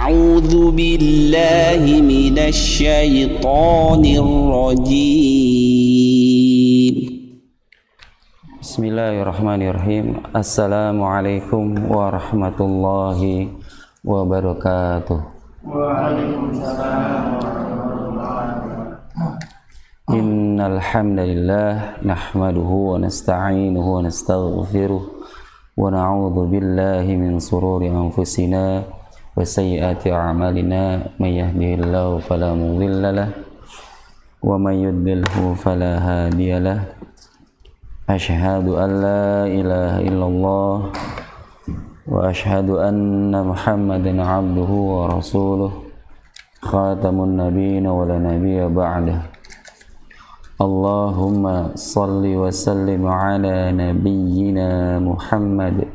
أعوذ بالله من الشيطان الرجيم. بسم الله الرحمن الرحيم. السلام عليكم ورحمة الله وبركاته. Waalaikumsalam warahmatullahi wabarakatuh. Innal hamdalillah nahmaduhu wa nasta'inuhu wa nastaghfiruh wa na'udzu billahi min shururi anfusina wa sayyiati a'malina may yahdihillahu fala mudilla lahu wa may yudlilhu fala hadiya lahu. Asyhadu an la ilaha illallah wa asyhadu anna Muhammadan 'abduhu wa rasuluh khatamun nabiyyin wa la nabiyya ba'dah. Allahumma salli wa sallim ala nabiyyina Muhammad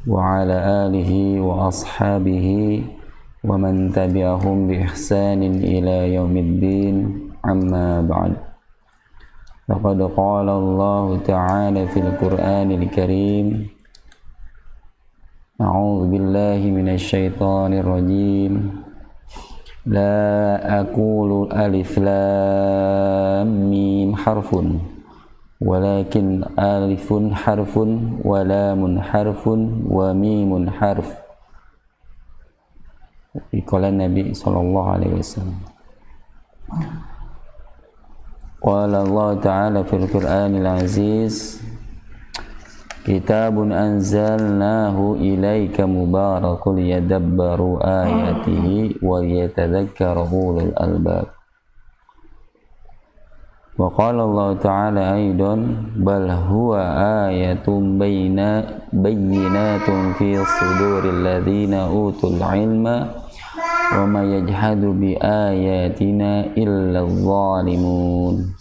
wa ala alihi wa ashabihi wa man tabi'ahum bi ihsanin ila yaumiddin, amma ba'd. Laqad qala Allah ta'ala fil Qur'anil Karim, a'udzu billahi minasy syaithanir rajim. La aqulu alif lam mim harfun walakin alifun harfun wa lamun harfun wa mimun harf. Qala Nabi sallallahu alaihi wasallam. Qala Allah ta'ala fil Qur'anil aziz, kitabun anzalnahu ilaika mubarakun yadabbaru ayatihi wa yatadhakkaru ulul albab. Wa qala Allah ta'ala aidan, bal huwa ayatun bayyinatun fi suduril ladzina utul ilma wa ma yajhadu bi ayatina illa adh-dhalimun.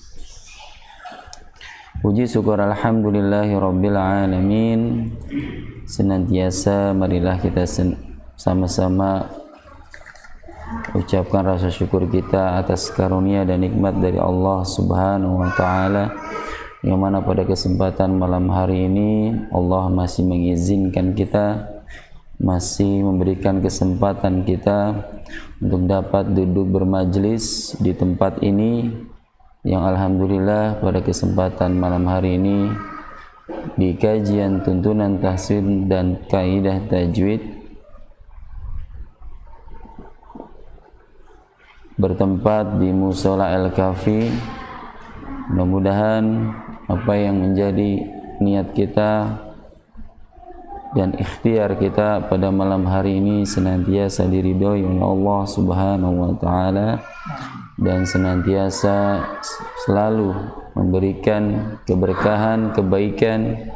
Puji syukur alhamdulillahi rabbil alamin. Senantiasa marilah kita sama-sama ucapkan rasa syukur kita atas karunia dan nikmat dari Allah subhanahu wa ta'ala, yang mana pada kesempatan malam hari ini Allah masih mengizinkan kita, masih memberikan kesempatan kita untuk dapat duduk bermajlis di tempat ini, yang alhamdulillah pada kesempatan malam hari ini di kajian tuntunan tahsin dan kaidah tajwid bertempat di Mushola Al-Kafi. Mudah-mudahan apa yang menjadi niat kita dan ikhtiar kita pada malam hari ini senantiasa diridhoi oleh Allah subhanahu wa ta'ala, dan senantiasa selalu memberikan keberkahan, kebaikan,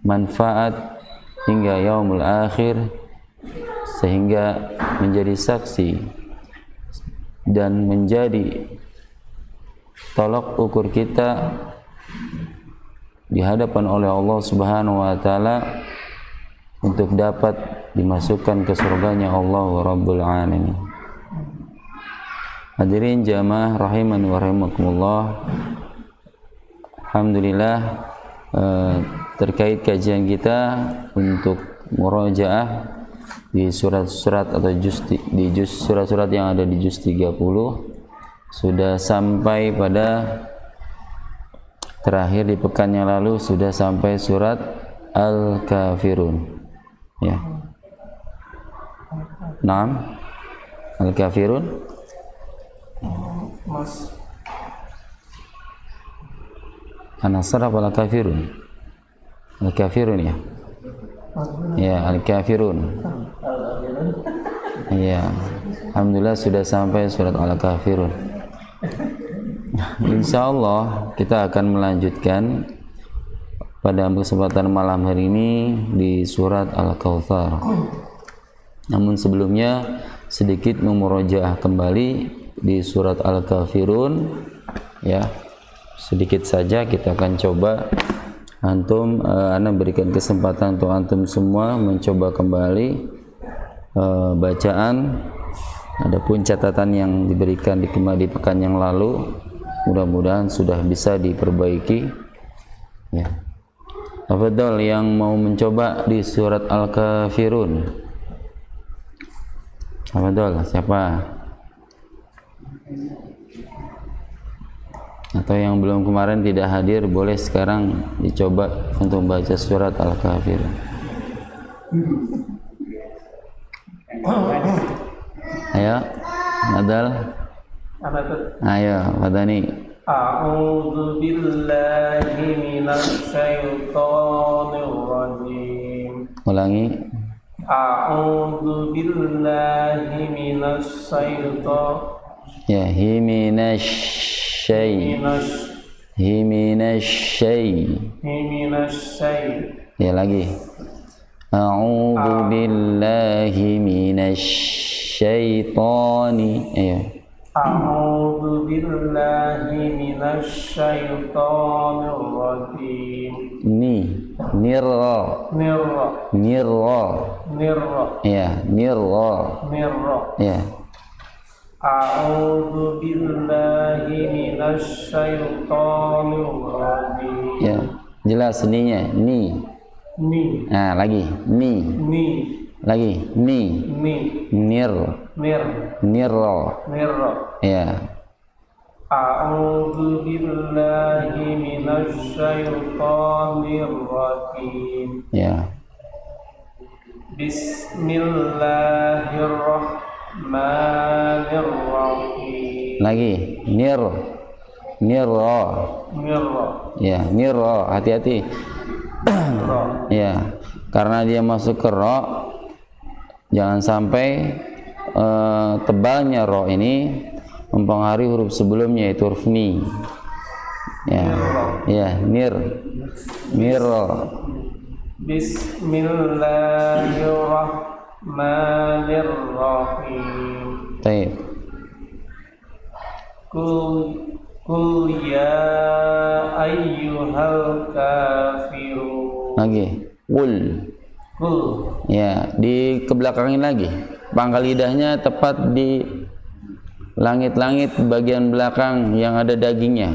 manfaat hingga yaumul akhir, sehingga menjadi saksi dan menjadi tolak ukur kita di hadapan oleh Allah subhanahu wa ta'ala untuk dapat dimasukkan ke surganya Allah Rabbul Alamin. Hadirin jamaah rahimani wa rahimakumullah. Alhamdulillah, terkait kajian kita untuk murajaah di surat-surat atau surat-surat yang ada di juz 30 sudah sampai pada terakhir di pekan yang lalu, sudah sampai surat Al-Kafirun. Ya. Naam. Al-Kafirun. Mas An-Nasr apa Al-Kafirun? Al-Kafirun ya. Ya, Al-Kafirun. Ya. Alhamdulillah sudah sampai surat Al-Kafirun. Insyaallah kita akan melanjutkan pada kesempatan malam hari ini di surat Al-Kautsar. Namun sebelumnya sedikit memurajaah kembali di surat Al-Kafirun, ya. Sedikit saja kita akan coba ana berikan kesempatan untuk antum semua mencoba kembali bacaan. Adapun catatan yang diberikan di pekan yang lalu mudah-mudahan sudah bisa diperbaiki, ya. Tafadhol yang mau mencoba di surat Al-Kafirun. Abadul, siapa? Atau yang belum kemarin tidak hadir, boleh sekarang dicoba untuk baca surat Al-Kafirun. Ayo, Adal. Apa tuh? Ayo, Fadani. A'udzu billahi minasy syaithanir rajim. Ulangi. A'udzu billahi minasy syaithanir Ya, himinasyai. Ya lagi. A'udzu billahi minasyaitani. Ayo. A'udzu billahi minasy syaithanir rajim. Nirra. Ya, nirra. Ya. A'udzu billahi minasy syaithanir rajim. Ya, jelas ninya, ni. Nah, lagi, ni. Lagi, ni. Nirra. Ya. A'udzu billahi minasy syaithanir rajim. Ya. Bismillahirrahmanirrahim. Lagi, nirra. Ya, nirra, hati-hati. Ya, karena dia masuk ke ro, jangan sampai tebalnya ro ini mempengaruhi huruf sebelumnya, yaitu huruf ni. Ya, ya, nirra. Bismillahirrahmanirrahim. Baik. Qul ya ayyuhal kafirun. Lagi, qul. Ya, di kebelakangin lagi. Pangkal lidahnya tepat di langit-langit bagian belakang yang ada dagingnya.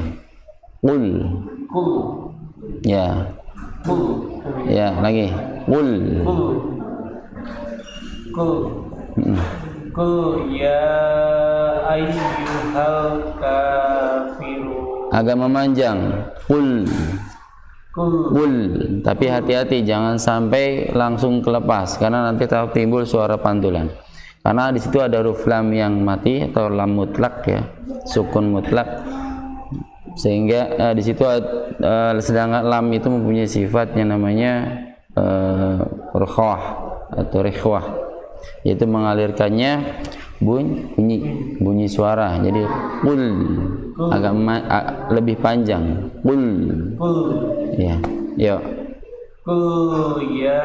Qul. Ya. Ya, lagi. Qul. Qul ya ayyuhal kafirun. Agak memanjang. Qul. Tapi hati-hati jangan sampai langsung kelepas, karena nanti timbul suara pantulan. Karena di situ ada huruf lam yang mati atau lam mutlak, ya, sukun mutlak. Sehingga di situ sedangkan lam itu mempunyai sifat yang namanya rukhwah atau rikhwah, yaitu mengalirkannya bunyi suara. Jadi qul agak lebih panjang. Qul. Ya, yuk. Qul ya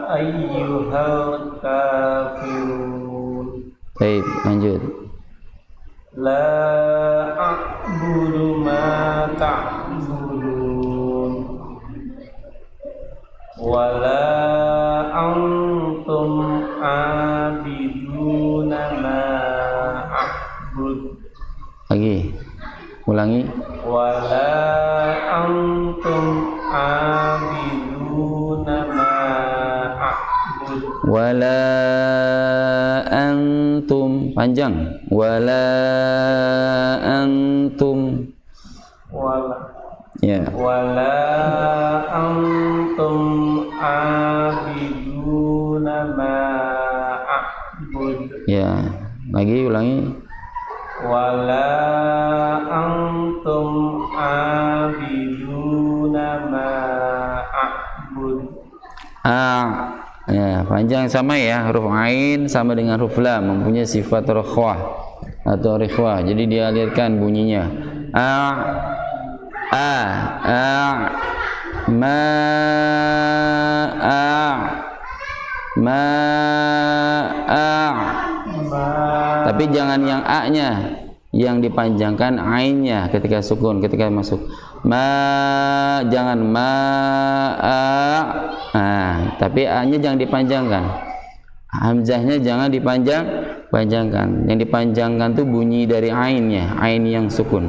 ayyuhal kafirun. Baik, lanjut. La a'budu ma ta'budun wa la antum abiduna ma a'bud. Lagi, ulangi. Wa la antum abiduna ma a'bud. Wala antum, panjang. Wala antum. Ya. Wala antum abiduna ma a'bud. Ya, lagi ulangi. Wala antum abiduna ma a'bud. Ya, panjang sama ya, huruf ain sama dengan huruf lam mempunyai sifat rukhwah atau rikhwah. Jadi dialirkan bunyinya. Tapi jangan yang a-nya yang dipanjangkan, ainnya ketika sukun, ketika masuk. Jangan tapi a-nya jangan dipanjangkan. Hamzahnya jangan dipanjangkan. Yang dipanjangkan tuh bunyi dari ainnya, ain yang sukun.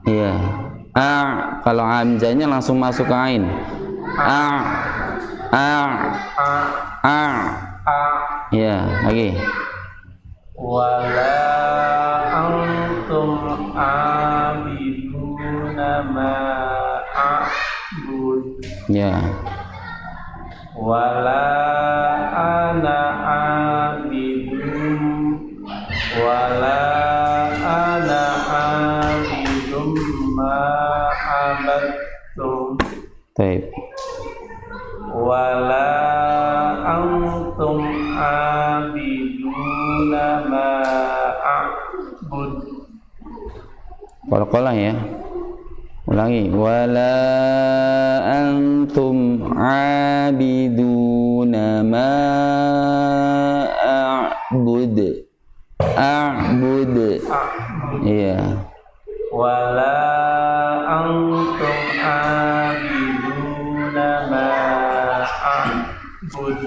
Iya. Kalau hamzahnya langsung masuk ke ain. Ya, lagi. wala antum abiduna ma a'bud Ya. wala ana abidum wala ana abidum ma abattum Baik. wala antum abiduna ma a'bud Qalqalah ya. Ulangi. Wala antum abiduna ma a'bud. A'bud. Iya. wala antum abiduna ma a'bud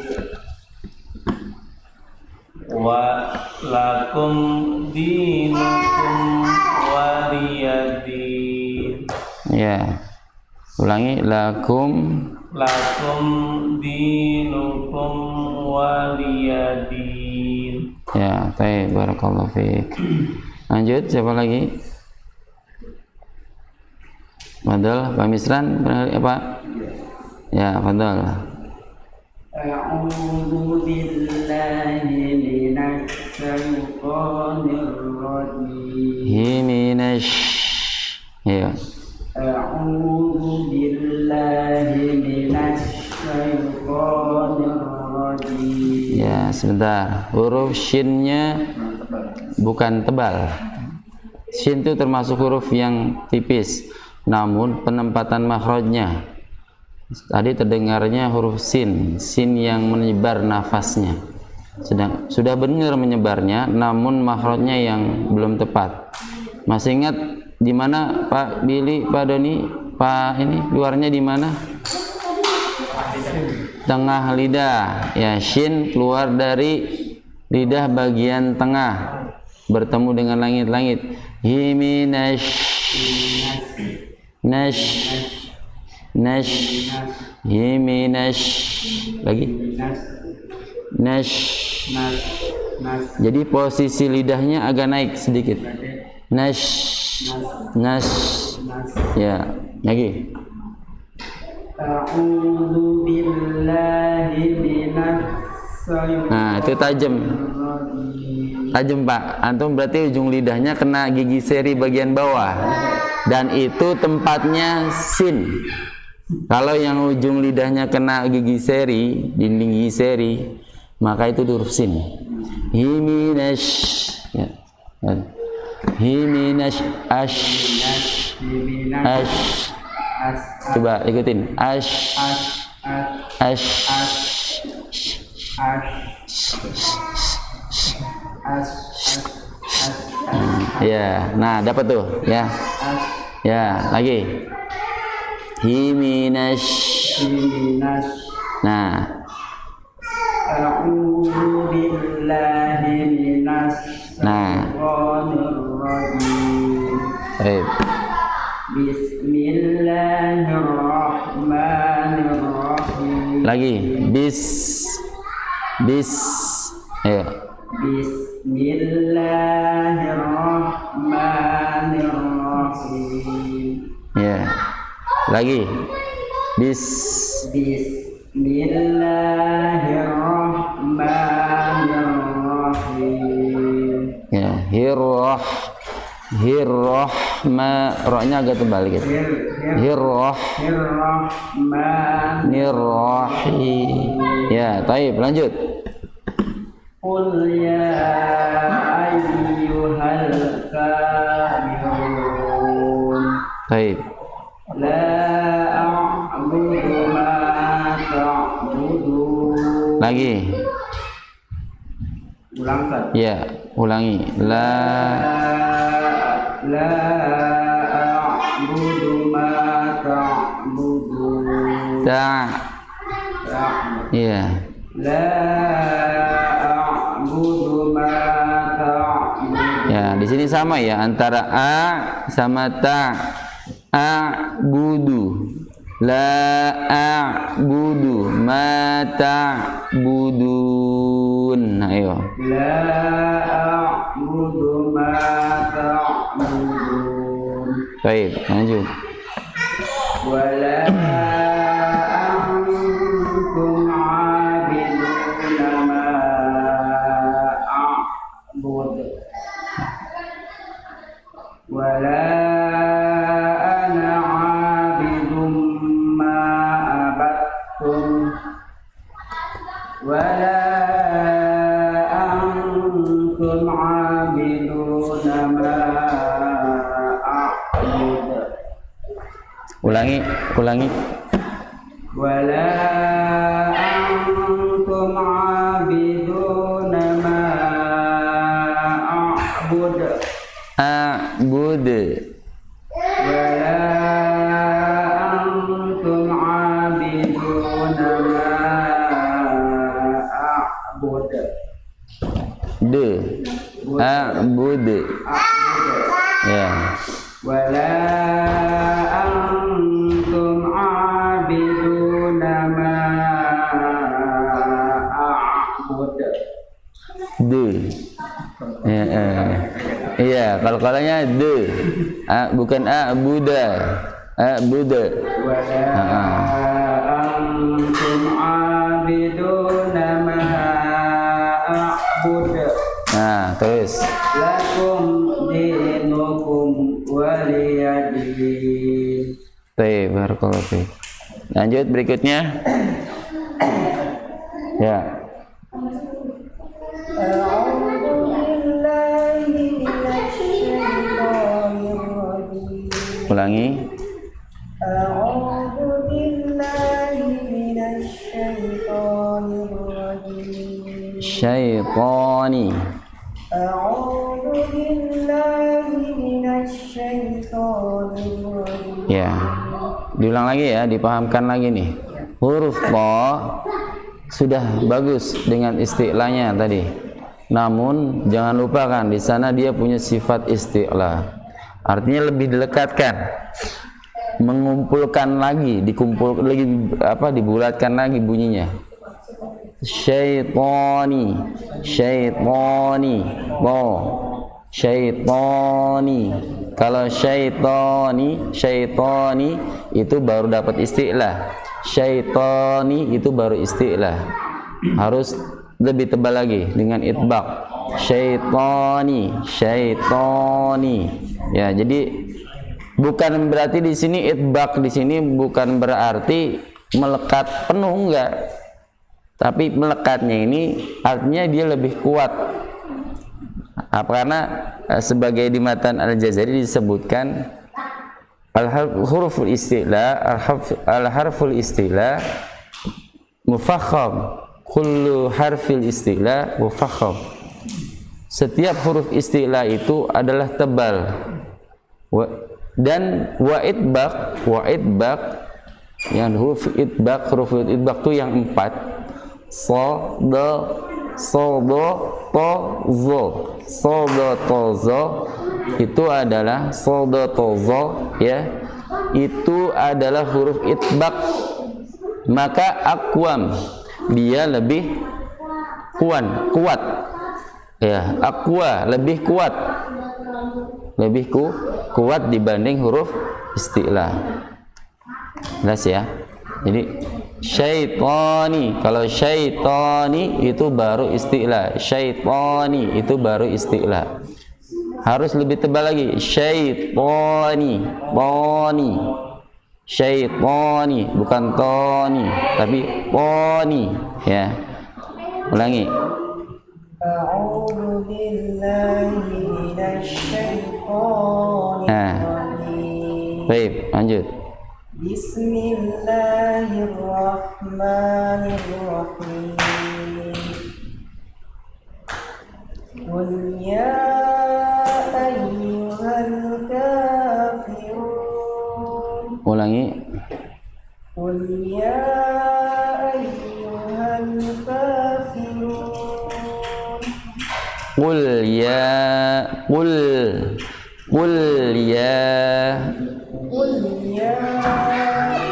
wa lakum dinukum waliyadin Ya. Ulangi. Lakum. lakum dinukum waliyadin. Ya, baik. Barakallahu fiik. Lanjut, siapa lagi? Fadal, Pak Misran, apa? Ya, Fadal. A'udzu billahi minasy syaithanir rajim. Himinesh. Ya. A'udzu billahi minasy syaithanir rajim. Ya, sebentar. Huruf shinnya bukan tebal. Shin itu termasuk huruf yang tipis, namun penempatan makhrajnya tadi terdengarnya huruf sin yang menyebar nafasnya. Sudah benar menyebarnya, namun makhrajnya yang belum tepat. Masih ingat di mana Pak Billy, Pak Doni, Pak ini luarnya di mana? Tengah lidah. Ya, shin keluar dari lidah bagian tengah, bertemu dengan langit-langit. Himinash nash himinash lagi nash. Jadi posisi lidahnya agak naik sedikit. Nash. Ya, lagi. A'udzu billahi minasy syaithanir Nah, itu tajam. Tajam, Pak. Antum berarti ujung lidahnya kena gigi seri bagian bawah. Dan itu tempatnya sin. Kalau yang ujung lidahnya kena gigi seri, dinding gigi seri, maka itu huruf sin. Himinash. Ya. Himinash ash. Coba ikutin. Ash. Ya, nah dapat tuh, ya. Ya, lagi. Himinash. Nah, A'udzu billahi minasy syaitanir rajim. baik. Bismillahirrahmanirrahim. Lagi. Bis. Ya. Bismillahirrahmanirrahim. Ya. Lagi. Bismillahirrahmanirrahim. Ya, roknya agak tebal gitu. Nirrahim. Ya, taib, lanjut. Qul ya ayyuhal kafirun. Taib. La a'budu ma ta'budun. Lagi. Ulangkan. Ya, ulangi. La a'budu ma ta'budun. Iya. La a'budu ma ta'budun. Ya, di sini sama ya antara a sama ta. A'budu. La a'budu ma ta'budun. Ayo. لا أعبد ما تعبدون Baik, lanjut. ولا أنتم عابدون ما أعبد ولا أنا عابد ما عبدتم ولا أنتم عابدون ما أعبد Ulangi. ولا أنتم عابدون ما أعبد A'bud. ولا أنتم عابدون ما أعبد A'bud. Ya. ولا أنتم عابدون ما أعبد Iya, kalau kalanya bukan a'buda. A'buda. ولا أنتم عابدون ما أعبد Nah, terus. لكم دينكم ولي دين. Baik, barakallahu fiik. Lanjut berikutnya. Ya. Ulangi. Syaitani. Ya. Diulang lagi ya, dipahamkan lagi nih. Huruf ta sudah bagus dengan isti'lanya tadi. Namun jangan lupakan di sana dia punya sifat isti'la. Artinya lebih dilekatkan. Mengumpulkan lagi, dibulatkan lagi bunyinya. Syaitani, syaitani, syaitani. Kalau syaitani itu baru dapat istilah. Syaitani itu baru istilah. Harus lebih tebal lagi dengan itbaq. Syaitani. Ya, jadi bukan berarti di sini itbaq di sini bukan berarti melekat penuh, enggak. Tapi melekatnya ini artinya dia lebih kuat. Karena sebagai di matan Al-Jazari disebutkan al-huruful istilah mufakham. Kullu harfil istilah mufakham. Setiap huruf istilah itu adalah tebal. Dan wa itbaq yang huruf itbaq itu yang 4. Sodo, itu adalah ya, itu adalah huruf itbaq. Maka aqwam, dia lebih kuat ya, aqwa lebih kuat dibanding huruf istilah. Jelas ya. Jadi syaitani, kalau syaitani itu baru istilah. Syaitani itu baru istilah. Harus lebih tebal lagi. Syaitani, syaitani, bukan toni, tapi toni ya. Ulangi. A'udzu billahi minasyaitonir rajim. Baik, lanjut. Bismillahirrahmanirrahim. Qul ya ayyuhal kafirun. Ulangi. Qul ya ayyuhal kafirun. Qul ya Qul ya Qul ya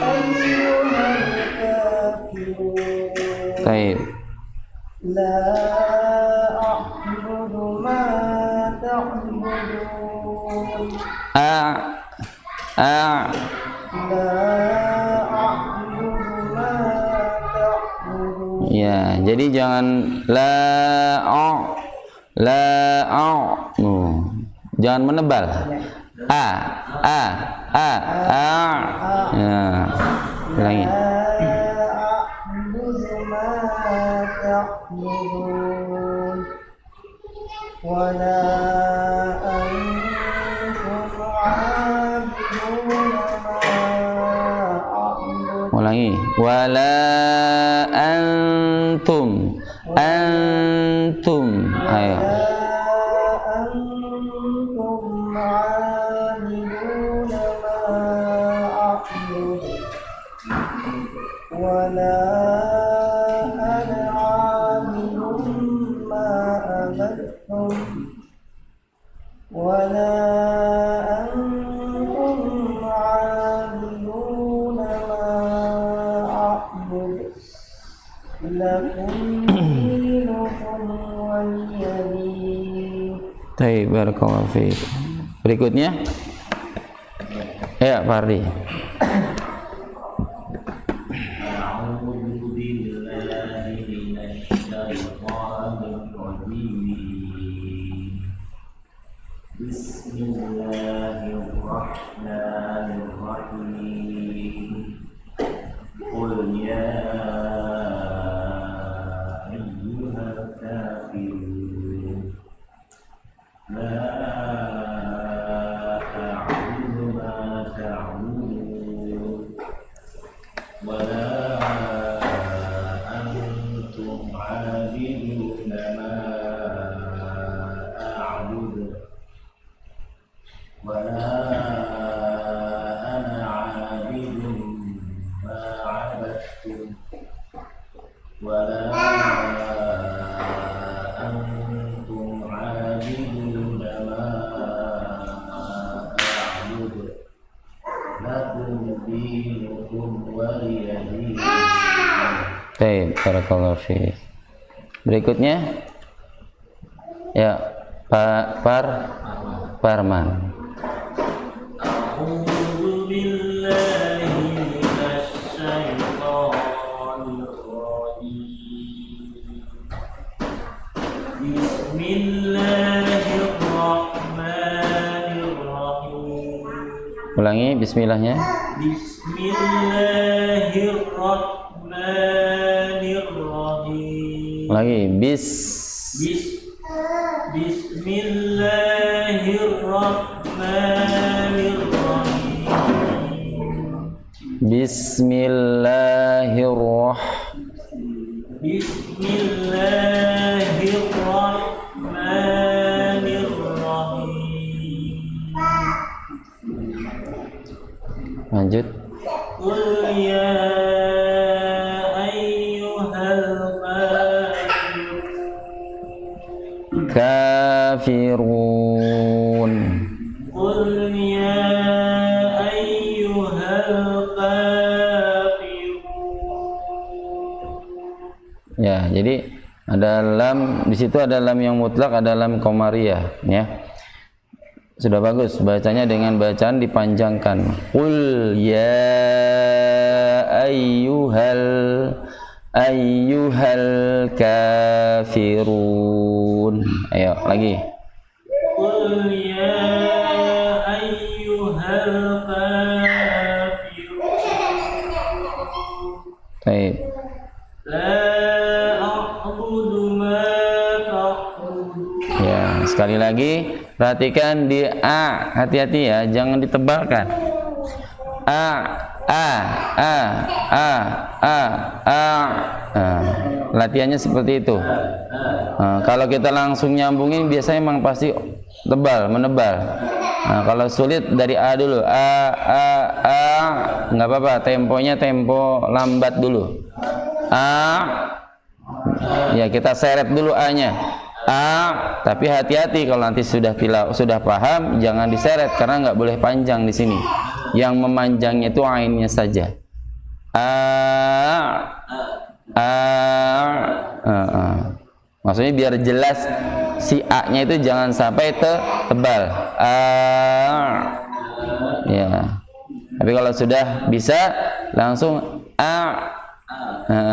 ayyuhal kafirun. Taib. لا أعبد ما تعبدون A لا أعبد ما تعبدون. ya, jadi jangan jangan menebal. A ya, ulangi. أعبد ما تعبدون ولا أنتم عابدون ما أعبد Ulangi. Wala antum. Ayo. أنتم عابدون ما أعبد ولا أنا عابد ما عبدتم ولا أنتم عابدون ما أعبد لكم دينكم ولي دين. Baik, barakallahu fiik. Berikutnya. Ya, Pak Ardi. أعوذ بالله من الشيطان الرجيم بسم الله الرحمن الرحيم قل يا أيها الكافرون لا أعبد ما تعبدون ولا أنتم عابدون ما أعبد ولا أنا عابد ما عبدتم ولا أنتم عابدون ما أعبد لكم دينكم ولي دين. Baik, barakallahu fiik. Berikutnya. Ya, Pak Parman. أعوذ بالله من الشيطان الرجيم بسم الله الرحمن الرحيم Ulangi bismillahnya. Bismillahirrahmanirrahim. Lagi Bismillahirrahmanirrahim. Bismillahirrahmanirrahim. Lanjut. Qul ya ayyuhal Kafirun. Qul ya ayyuhal kafirun. Ya, jadi ada lam di situ, ada lam yang mutlak, ada lam qamariyah, ya. Sudah bagus bacanya dengan bacaan dipanjangkan. Qul ya ayyuhal kafirun. Ayo lagi. Qul ya ayyuhal kafirun. Baik. La a'budu ma ta'budun. Ya, sekali lagi perhatikan di a, hati-hati ya, jangan ditebalkan. Latihannya seperti itu. Kalau kita langsung nyambungin biasanya emang pasti menebal. Kalau sulit dari a dulu, nggak apa-apa, temponya tempo lambat dulu. Ya kita seret dulu a-nya. Tapi hati-hati kalau nanti sudah paham, jangan diseret karena nggak boleh panjang di sini. Yang memanjangnya itu ainnya saja. Maksudnya biar jelas si A-nya itu jangan sampai tebal. Ya. Tapi kalau sudah bisa langsung A.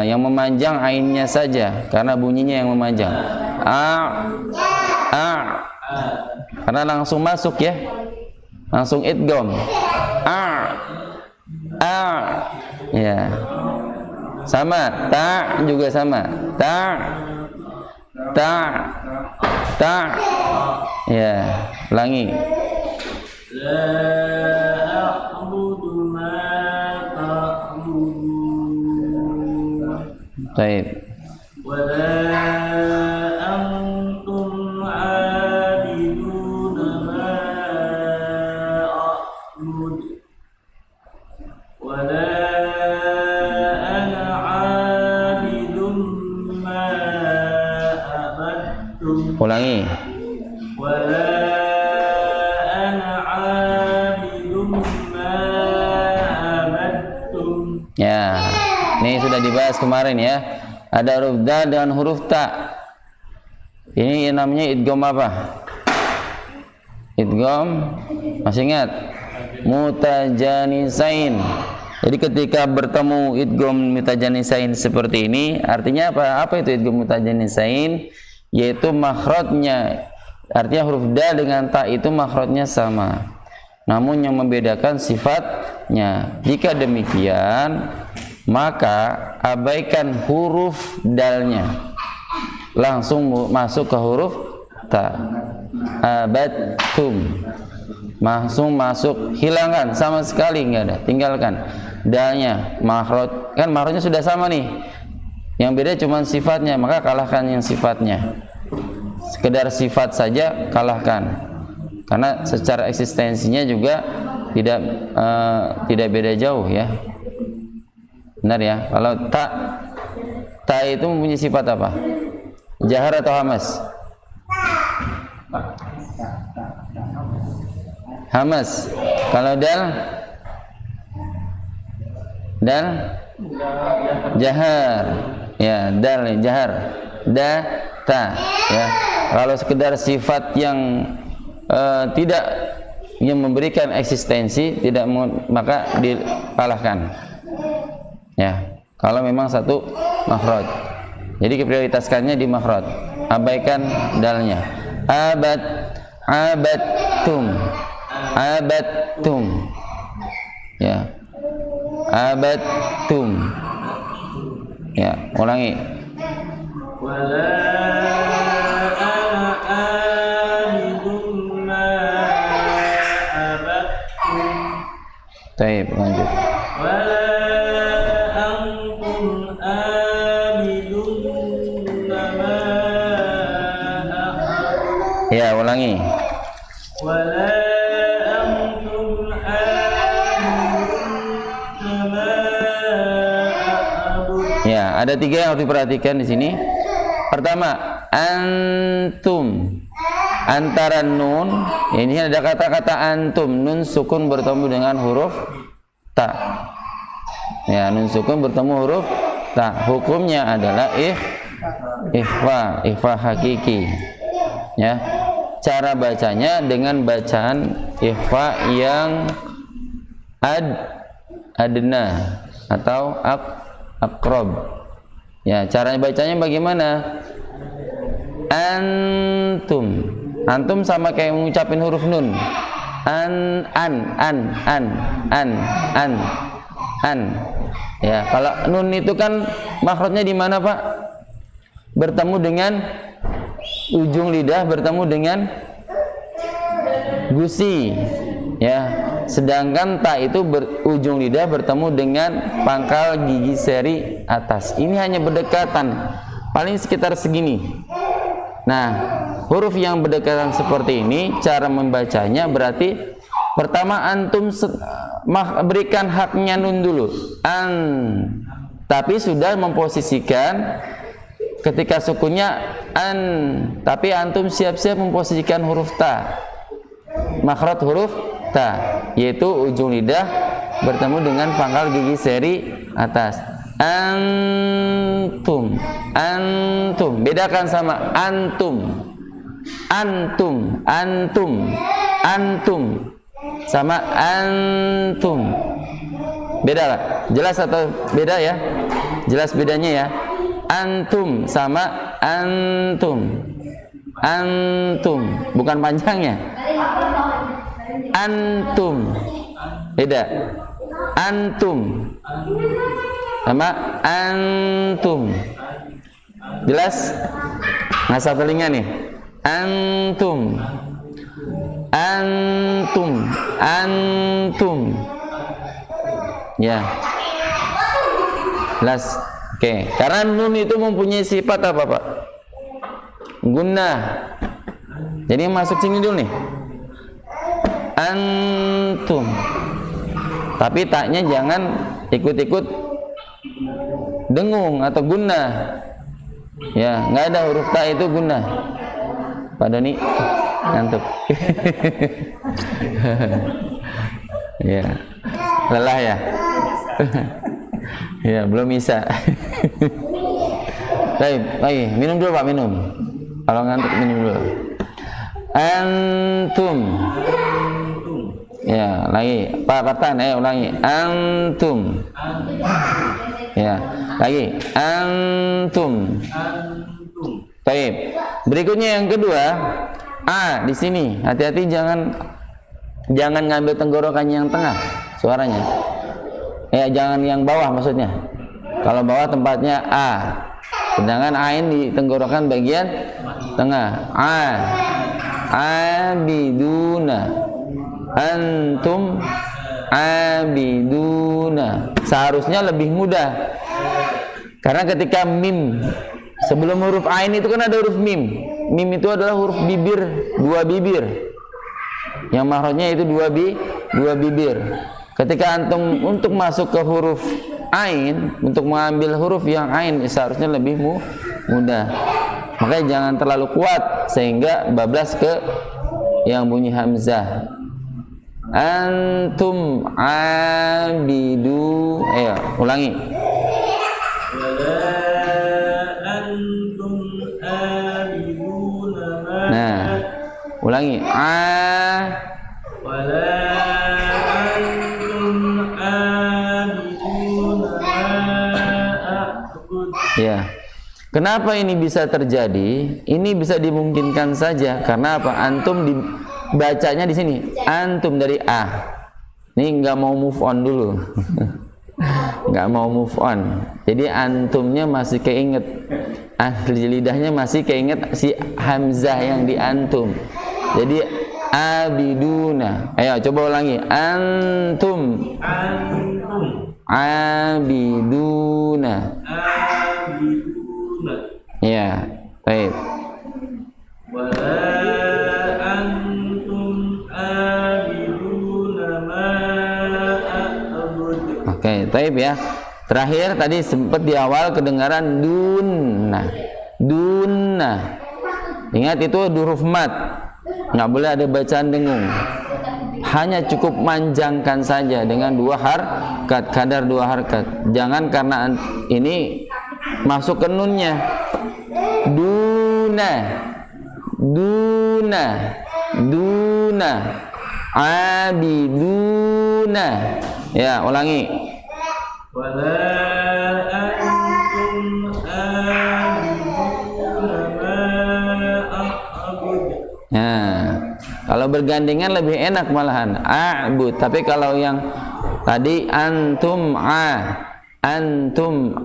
Yang memanjang ainnya saja karena bunyinya yang memanjang. Karena langsung masuk ya. Langsung idgham. Ya. Sama, ta juga sama. Ta. Ya, ulangi. La a'budu ma ta'budun. Baik. Wa la antum 'abiduna ma a'bud. Wa la ana 'abidun ma abadtum. Ulangi. Wala ana 'abidun ma abattum. Ya, ini sudah dibahas kemarin ya. Ada huruf dal dengan huruf ta. Ini namanya idgham apa? Idgham, masih ingat? Mutajanisain. Jadi ketika bertemu idgham mutajanisain seperti ini, artinya apa? Apa itu idgham mutajanisain? Yaitu makhrajnya, artinya huruf dal dengan ta itu makhrajnya sama, namun yang membedakan sifatnya. Jika demikian, maka abaikan huruf dalnya, langsung masuk ke huruf ta. Abattum, langsung masuk, hilangkan sama sekali, nggak ada, tinggalkan dalnya. Makhraj, kan makhrajnya sudah sama nih, yang beda cuma sifatnya, maka kalahkan yang sifatnya. Sekedar sifat saja kalahkan, karena secara eksistensinya juga tidak beda jauh ya. Benar ya. Kalau ta itu mempunyai sifat apa? Jahar atau hamas? Hamas. Kalau dal jahar. Ya, dal jahar. Ta ya. Kalau sekedar sifat yang tidak yang memberikan eksistensi, tidak maka dikalahkan. Ya, kalau memang satu makhraj. Jadi prioritaskannya di makhraj. Abaikan dalnya. Abattum. Ya. Abattum. Ya, ulangi. Wala ana 'abidun ma abattum. Baik, lanjut. Wala antum 'abidun ma a'bud. Ya, ulangi. Wala antum 'abidun ma a'bud. Ya, ada 3 yang harus diperhatikan di sini. Pertama, antum, antara nun, ini ada kata-kata antum, nun sukun bertemu dengan huruf ta. Ya, nun sukun bertemu huruf ta. Hukumnya adalah ikhfa hakiki. Ya, cara bacanya dengan bacaan ikhfa yang adna atau aqrab. Ya, cara bacanya bagaimana? Antum sama kayak mengucapin huruf nun. An. Ya, kalau nun itu kan makhrajnya di mana, Pak? Bertemu dengan ujung lidah, bertemu dengan gusi. Ya. Sedangkan ta itu ujung lidah bertemu dengan pangkal gigi seri atas. Ini hanya berdekatan, paling sekitar segini. Nah, huruf yang berdekatan seperti ini, cara membacanya berarti pertama antum berikan haknya nun dulu, tapi sudah memposisikan ketika sukunnya tapi antum siap-siap memposisikan huruf ta, makhraj huruf ta, yaitu ujung lidah bertemu dengan pangkal gigi seri atas. Antum. Antum. Bedakan sama antum. Antum. Antum. Antum. Sama antum. Beda lah. Jelas atau beda ya? Jelas bedanya ya. Antum sama antum. Antum. Bukan panjangnya. Antum. Beda. Antum sama antum. Jelas? Ngasah telinga nih. Antum. Antum. Antum. Ya. Jelas? Oke. Karena nun itu mempunyai sifat apa, Pak? Gunnah. Jadi masuk sini dulu nih. Antum. Tapi taknya jangan ikut-ikut dengung atau gunnah. Ya, nggak ada huruf ta itu gunnah. Pak Doni ngantuk. Ya, lelah ya. Ya, belum bisa. Baik, lagi minum dulu Pak, minum. Kalau ngantuk minum dulu. Antum. Ya, lagi. Pak Patan, ulangi. Antum. Ya, lagi. Antum. Baik. Berikutnya yang kedua, a di sini. Hati-hati jangan ngambil tenggorokan yang tengah suaranya. Ya, jangan yang bawah maksudnya. Kalau bawah tempatnya a. Sedangkan ain di tenggorokan bagian tengah. A. Abiduna. Antum abiduna. Seharusnya lebih mudah. Karena ketika mim sebelum huruf ain itu kan ada huruf mim. Mim itu adalah huruf bibir, dua bibir. Yang mahrojnya itu dua bibir. Ketika antum untuk masuk ke huruf ain, untuk mengambil huruf yang ain seharusnya lebih mudah. Makanya jangan terlalu kuat sehingga bablas ke yang bunyi hamzah. Antum abidu. Ayo, ulangi. Antum abiduna ma. Nah, ulangi. Wala antum abiduna ma a'bud. Ya. Kenapa ini bisa terjadi? Ini bisa dimungkinkan saja karena apa? Antum dibacanya di sini. Antum dari a. Ini nggak mau move on dulu. Nggak mau move on. Jadi antumnya masih keinget. Di lidahnya masih keinget si hamzah yang di antum. Jadi abiduna. Ayo coba ulangi. Antum. Antum Abiduna. abiduna. Ya, baik. Wala antum abiduna ma a'bud. Oke, baik ya. Terakhir tadi sempat di awal kedengaran dunna. Dunna. Ingat itu huruf mat. Nggak boleh ada bacaan dengung. Hanya cukup manjangkan saja dengan 2 harkat, kadar 2 harkat. Jangan karena ini masuk ke nunnya. Duna. Duna. Duna. Abiduna. Ya, ulangi. Wala antum abiduna ma a'bud. Nah, kalau bergandengan lebih enak malahan. A'bud. Tapi kalau yang tadi antum antum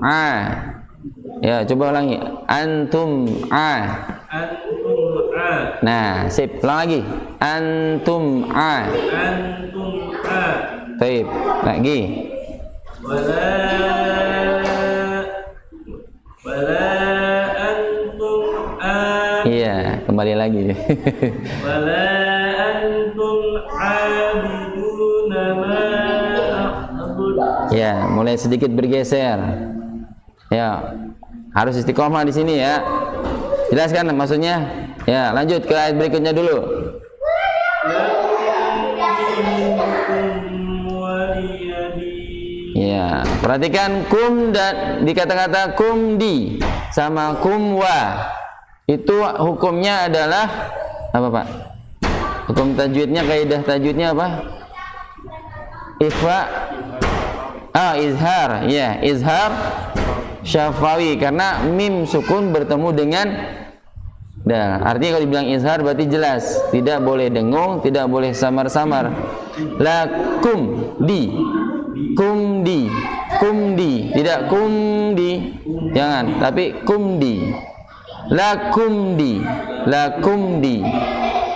ya, coba ulangi. Antum Antum Nah, sip. Ulang lagi. Antum antum Baik. Lagi. wala antum Iya, kembali lagi. wala antum abiduna ma a'bud. Ya, mulai sedikit bergeser. Ya, harus istiqomah di sini ya. Jelas kan maksudnya? Ya, lanjut ke ayat berikutnya dulu. Ya, perhatikan kum dan di kata-kata kum di sama kum wa itu hukumnya adalah apa Pak? Hukum tajwidnya, kaidah tajwidnya apa? Ikhfa, izhar, ya izhar syafawi karena mim sukun bertemu dengan dal. Artinya kalau dibilang izhar berarti jelas, tidak boleh dengung, tidak boleh samar-samar. Lakum di, kum di, kum di, tidak kum di, jangan, tapi kum di. Lakum di, lakum di,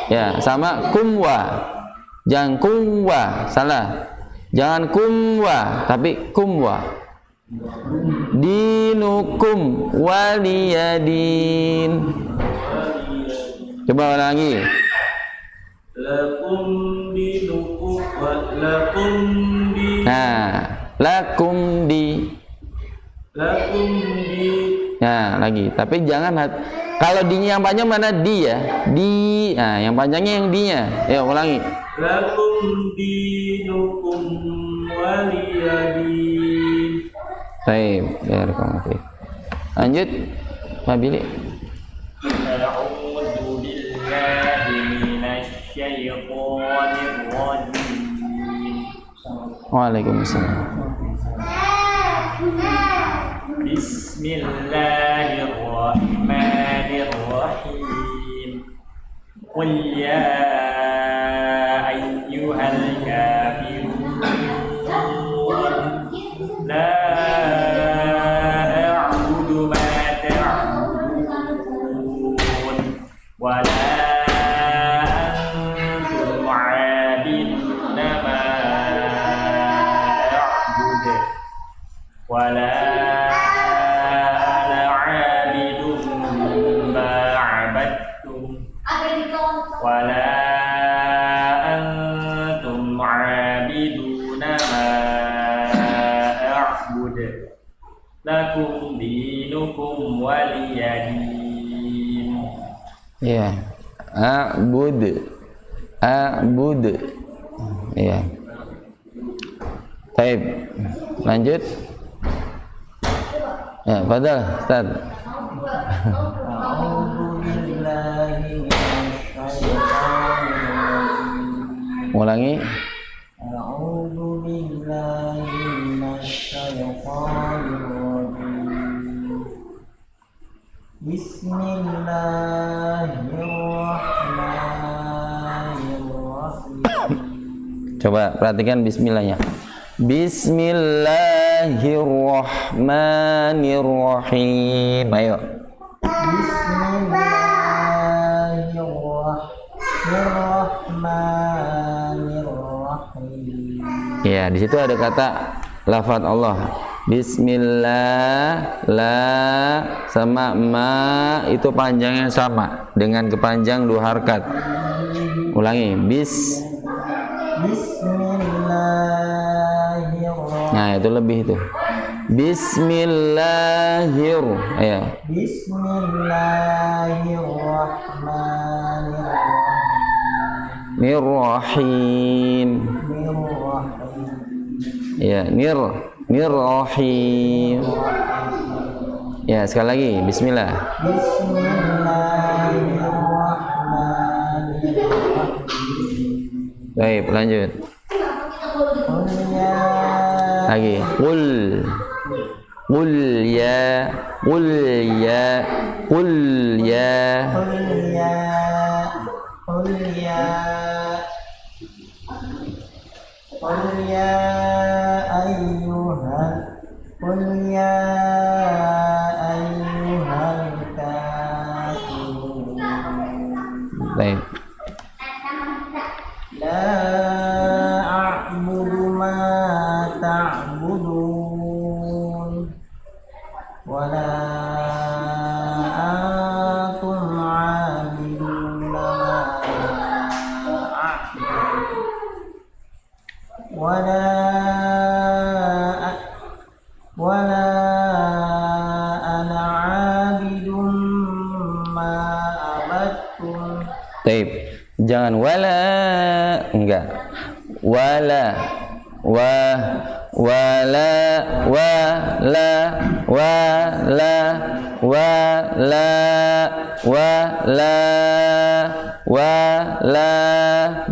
ya sama kumwa, jangan kumwa, salah, jangan kumwa, tapi kumwa. Dinukum waliyadin. Coba lagi. Lakum dinukum wa lakum di. Nah, lakum di. Lakum di. Nah, lagi. Tapi jangan kalau dinya yang panjang mana di ya? Di. Nah, yang panjangnya yang dinya. Ya, ulangi. Lakum dinukum waliyadin. Baik, barakallahu. Lanjut, Pak Billy. A'udzu billahi minasyaitonir rajim. Waalaikumsalam. Bismillahirrahmanirrahim. Qul ya ayyuhal kafirun la a'budu ma ta'budun wa la antum 'abiduna ma a'budu wa la ana 'abidun ma 'abadtum wa la antum 'abiduna ma a'budu lakum dinukum waliyadin. Ya. A'bud. A'bud. Ya. Baik. Lanjut. Ya, padahal Ustaz. A'udzu billahi minasyaitonir rajim. Ulangi. A'udzu billahi minasyaitonir rajim. Bismillahirrahmanirrahim. Coba perhatikan bismillahnya. Bismillahirrahmanirrahim. Ayo. Bismillahirrahmanirrahim. Ya, di situ ada kata lafaz Allah. Bismillah, la sama ma itu panjangnya sama dengan kepanjang 2 harakat. Ulangi. Bismillahirrahmanirrahim. Nah, itu lebih itu. Bismillahir. Ayo. Bismillahirrahmanirrahim. Nirrahim. Ya, nirrahim. Ya, sekali lagi. Bismillah. Bismillahirrahmanirrahim. Baik, lanjut. Lagi. Qul ya. Qul ya. Qul ya. Qul ya ayyuhal kafirun. Baik. La a'budu ma ta'budun wa la antum 'abiduna ma a'budu wa la ana 'abidun ma abattum. Baik. Jangan wala, enggak. Wala, wala wala wala wala wala wala,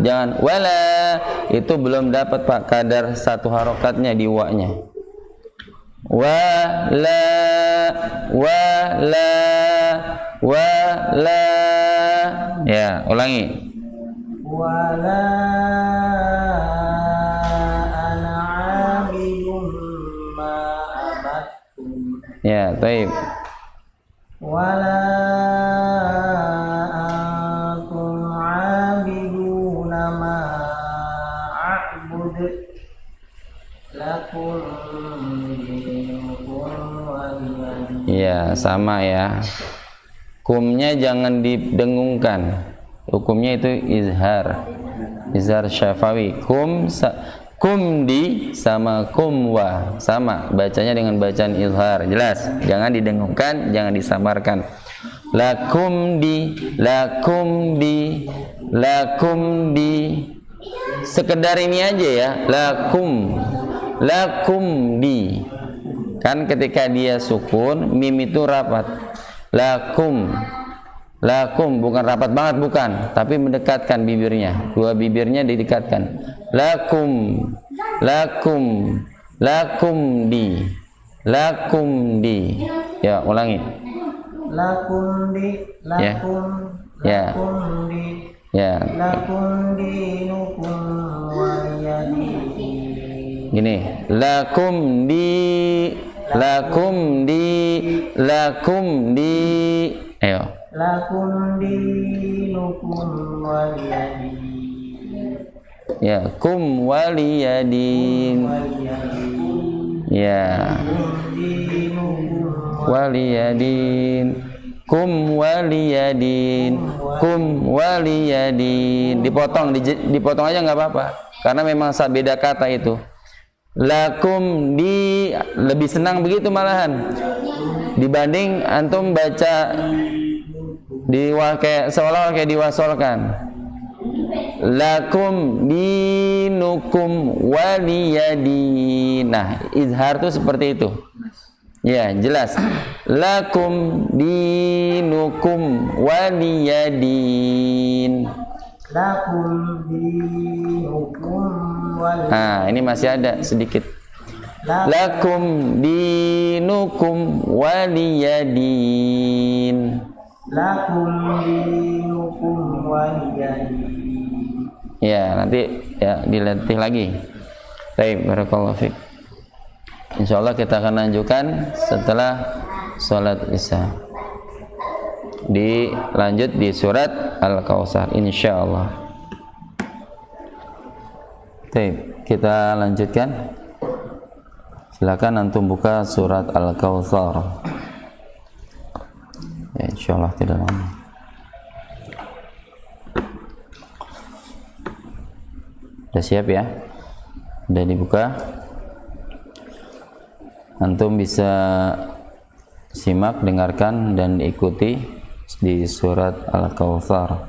jangan wala, itu belum dapat Pak kadar satu harokatnya di wa-nya. Wala wala wala, ya ulangi. Wala ana abidun ma abattum. Ya, baik. Wala antum abiduna ma a'bud. Lakum dinukum waliyadin. Ya, sama ya. Kumnya jangan didengungkan. Hukumnya itu izhar. Izhar syafawi. Kum di sama kumwa, sama bacanya dengan bacaan izhar. Jelas, jangan didengungkan, jangan disamarkan. Lakum di, lakum di, lakum di. Sekedar ini aja ya. Lakum, lakum di. Kan ketika dia sukun, mim itu rapat. Lakum, lakum, bukan rapat banget, bukan, tapi mendekatkan bibirnya, dua bibirnya didekatkan. Lakum, lakum, lakum di, lakum di. Ya, ulangi. Lakum di, lakum, Ya. lakum di, Ya, lakum dinukum waliyadin. gini. Lakum di, lakum di, lakum di. Ayo. Lakum dinukum waliyadin. Ya, kum waliyadin. Ya, waliyadin. Kum waliyadin. Kum waliyadin. Dipotong aja nggak apa-apa. Karena memang beda kata itu. Lakum di, lebih senang begitu malahan. Dibanding antum baca kayak seolah-olah kayak diwasolkan. Lakum dinukum waliyadin. Nah, izhar tuh seperti itu. Ya, jelas. Lakum dinukum waliyadin. Lakum dinukum waliyadin. Nah, ini masih ada sedikit. Lakum dinukum waliyadin. Lakum dinukum waliyadin. Ya, nanti ya dilatih lagi. Baik, barakallahu fiik. Insyaallah kita akan lanjutkan setelah sholat Isya. Dilanjut di surat Al-Kautsar insyaallah. Baik, kita lanjutkan. Silakan antum buka surat Al-Kautsar. Ya, insyaallah tidak lama. Sudah siap ya? Sudah dibuka? Antum bisa simak, dengarkan dan ikuti di surat Al-Kautsar.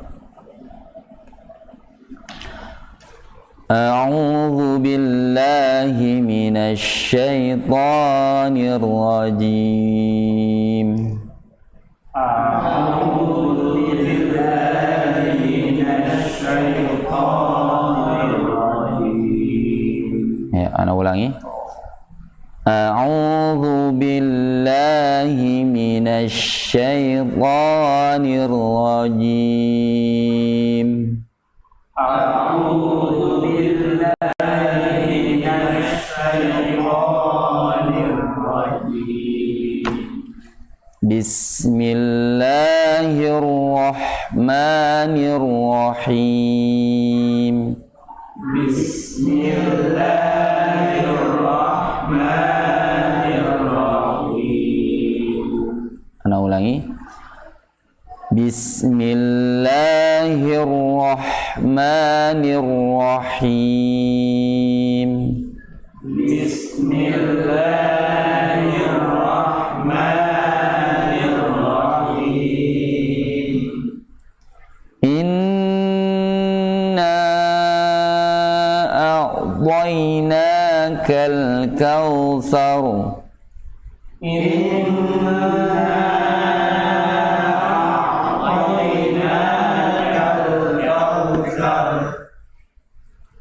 A'udzu billahi minasy syaithanir rajim. A'udzu billahi minasy syaithanir rajim. Ya, ana ulangi. A'udzu billahi minasy syaithanir rajim. A'udzu billahi minasy syaithanir rajim. Bismillahirrahmanirrahim. Bismillahirrahmanirrahim. Ana ulangi. Bismillahirrahmanirrahim. Bismillahirrahmanirrahim. Inna a'tainakal الكوثر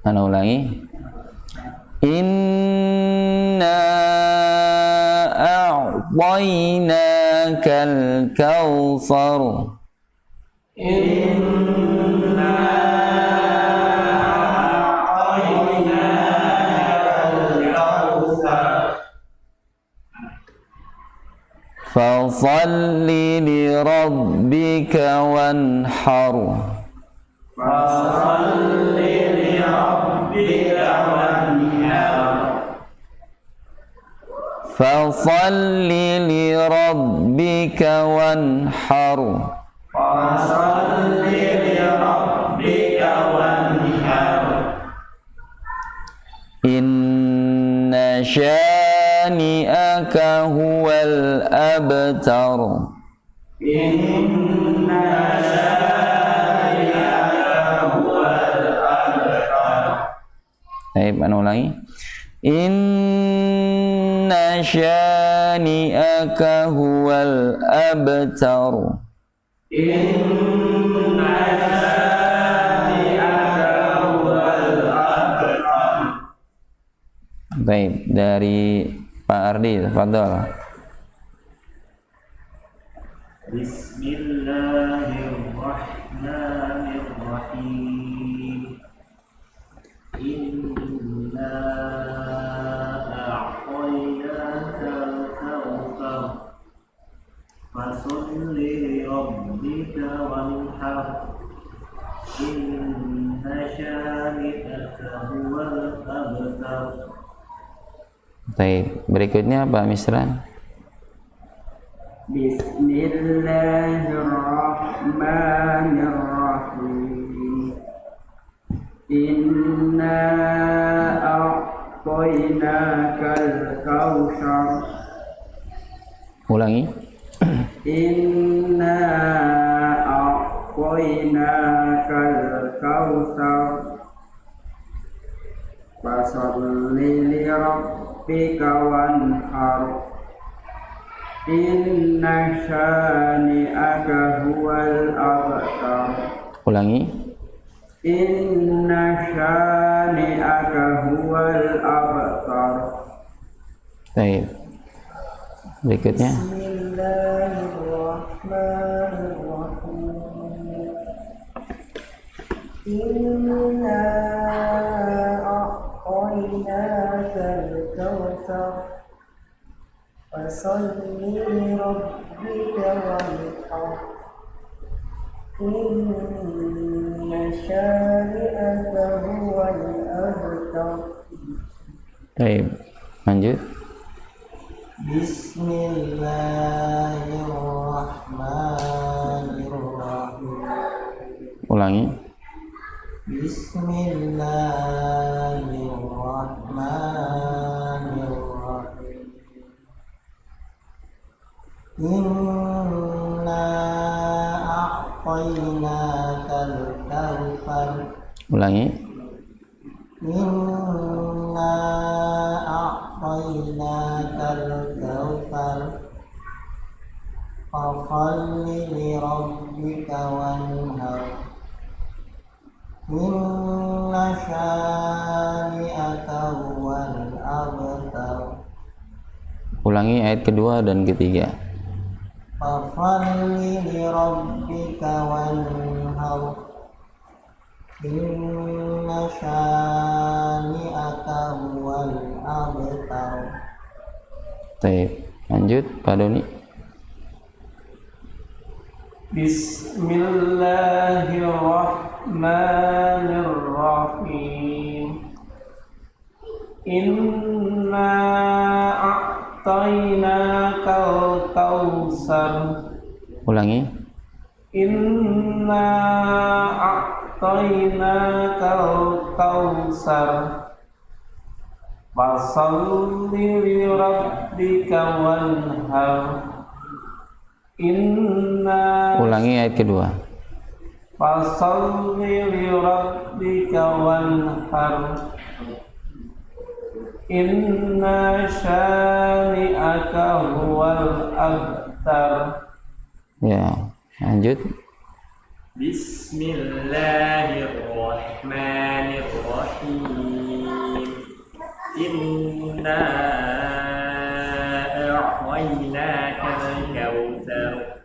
Ana ulangi. Inna a'tainakal kautsar. Fasalli li rabbika wanhar. Fasalli li rabbika wanhar. Inna syani'aka huwal abtar. Baik, ana ulangi. Inna syani'aka huwal abtar. Baik, dari Pak Ardi, tafadhol. Bismillahirrahmanirrahim. Inna a'tainakal kautsar. Fasalli li rabbika wanhar. Inna syani'aka huwal abtar. Baik, berikutnya Pak Misran. Bismillahirrahmanirrahim. Inna a'tainakal kautsar. Ulangi. Inna a'tainakal kautsar. Fasalli li rabbika wanhar. Inna syani'aka huwal abtar. Ulangi. Inna syani'aka huwal abtar. Baik. Berikutnya. Bismillahirrahmanirrahim. Inna a'tainakal kautsar. Fasalli li rabbika wanhar. Inna syani'aka huwal abtar. Baik, lanjut. Bismillahirrahmanirrahim. Ulangi. Bismillahirrahmanirrahim. Inna a'tainakal kautsar. Ulangi. Inna a'tainakal kautsar. Fasalli li rabbika wanhar. Inna syani'aka huwal abtar. Ulangi ayat kedua dan ketiga. Fasalli li rabbika wanhar. Inna syani'aka huwal abtar. Baik, lanjut Pak Doni. Bismillahirrahmanirrahim. Inna a'tainakal kautsar. Ulangi. Inna a'tainakal kautsar. Fasalli li rabbika wanhar. Inna Ulangi ayat kedua. Fasalli li rabbika wanhar. Inna syani'aka huwal abtar. Ya, lanjut. Bismillahirrahmanirrahim. Inna a'tainaka al-kautsar.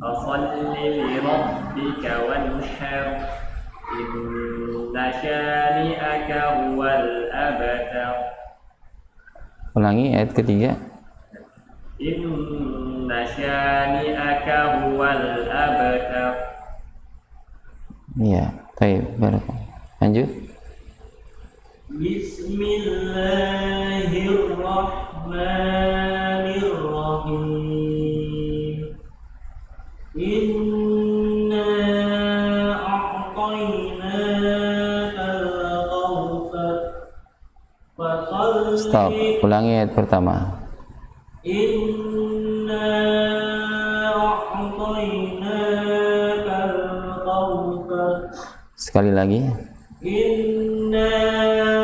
Fasholli li rabbika wanhar. Inna syani'aka huwal abtar. Ulangi ayat ketiga. Inna syani'aka huwal abtar. Ya, baik, barakallahu. Lanjut. Bismillahirrahmanirrahim. Inna a'tainaka al-kautsar. Fasalli. Stop. Ulangi ayat pertama. Inna a'tainaka al-kautsar. Sekali lagi. Inna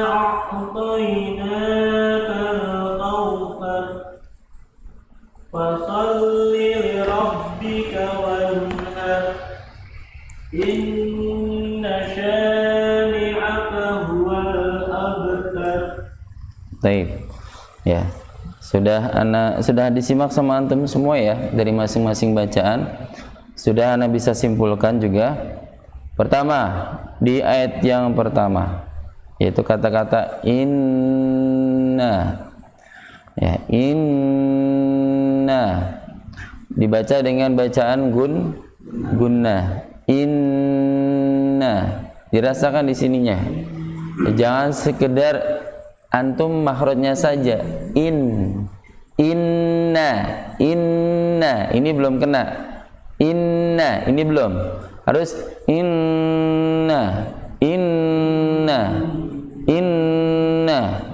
a'tainaka al-kautsar. Fasholli li rabbika wanhar. Inna syani'aka huwal abtar. Baik. Ya. Sudah disimak sama antum semua ya dari masing-masing bacaan. Sudah ana bisa simpulkan juga. Pertama, di ayat yang pertama yaitu kata-kata inna. Ya, inna dibaca dengan bacaan gunnah. Inna dirasakan di sininya. Jangan sekedar antum makhrajnya saja. Inna ini belum kena. Inna ini belum. Harus inna.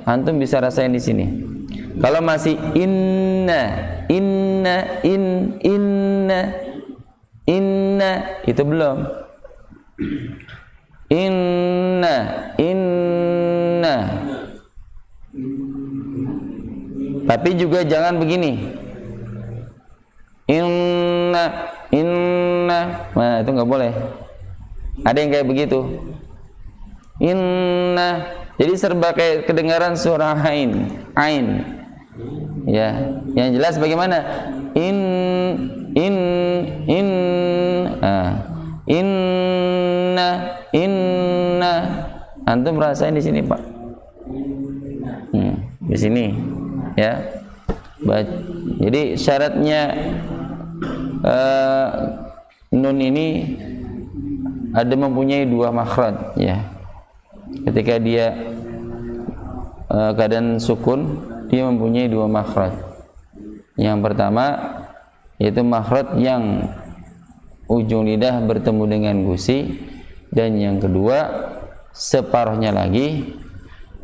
Antum bisa rasain di sini. Kalau masih inna itu belum. Inna. Tapi juga jangan begini. Inna. Nah, itu nggak boleh. Ada yang kayak begitu. Inna. Jadi serba kayak kedengaran suara ain. Ya, yang jelas bagaimana? Inna. Antum rasain di sini, Pak. Di sini. Ya. Jadi syaratnya nun ini ada mempunyai dua makhraj ya. Ketika dia keadaan sukun, dia mempunyai dua makhraj. Yang pertama yaitu makhraj yang ujung lidah bertemu dengan gusi, dan yang kedua separuhnya lagi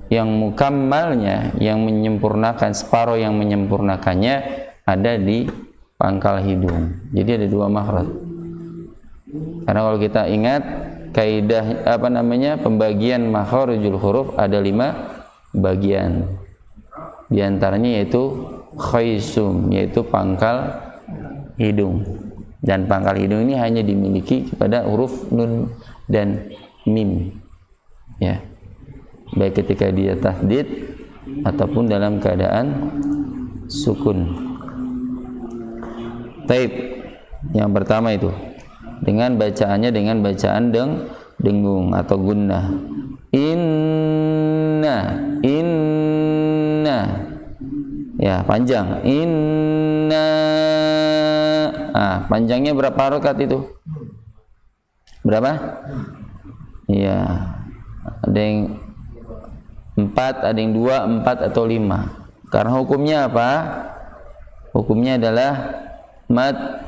yang mukammalnya, yang menyempurnakan, separuh yang menyempurnakannya ada di pangkal hidung. Jadi ada dua makhraj. Karena kalau kita ingat kaidah pembagian makharijul huruf ada 5 bagian. Di antaranya yaitu khaisum, yaitu pangkal hidung. Dan pangkal hidung ini hanya dimiliki kepada huruf nun dan mim. Ya. Baik ketika dia tasdid ataupun dalam keadaan sukun. Taib. Yang pertama itu dengan bacaannya dengan bacaan dengung atau gunnah. Inna. Ya, panjang. Inna. Panjangnya berapa harokat itu? Berapa? Iya. Ada yang 4, ada yang 2, 4 atau 5. Karena hukumnya apa? Hukumnya adalah mad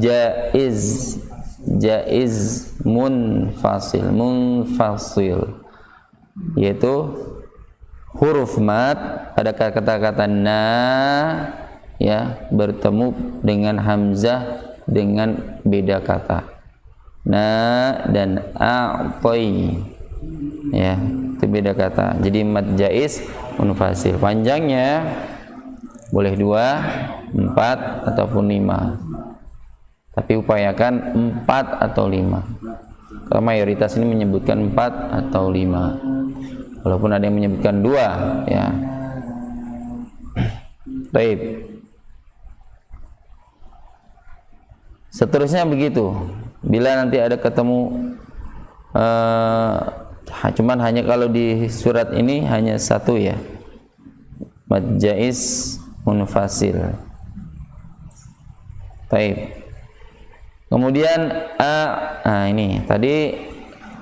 jaiz munfasil, yaitu huruf mad pada kata-kata na ya bertemu dengan hamzah dengan beda kata. Na dan a'tai ya. Itu beda kata. Jadi mad jaiz munfasil. Panjangnya boleh 2, 4 ataupun 5. Tapi upayakan 4 atau 5. Kalau mayoritas ini menyebutkan 4 atau 5. Walaupun ada yang menyebutkan 2, ya. Baik. Seterusnya begitu. Bila nanti ada ketemu cuman hanya kalau di surat ini hanya 1 ya. Mad jaiz munfasil. Baik. Kemudian ini tadi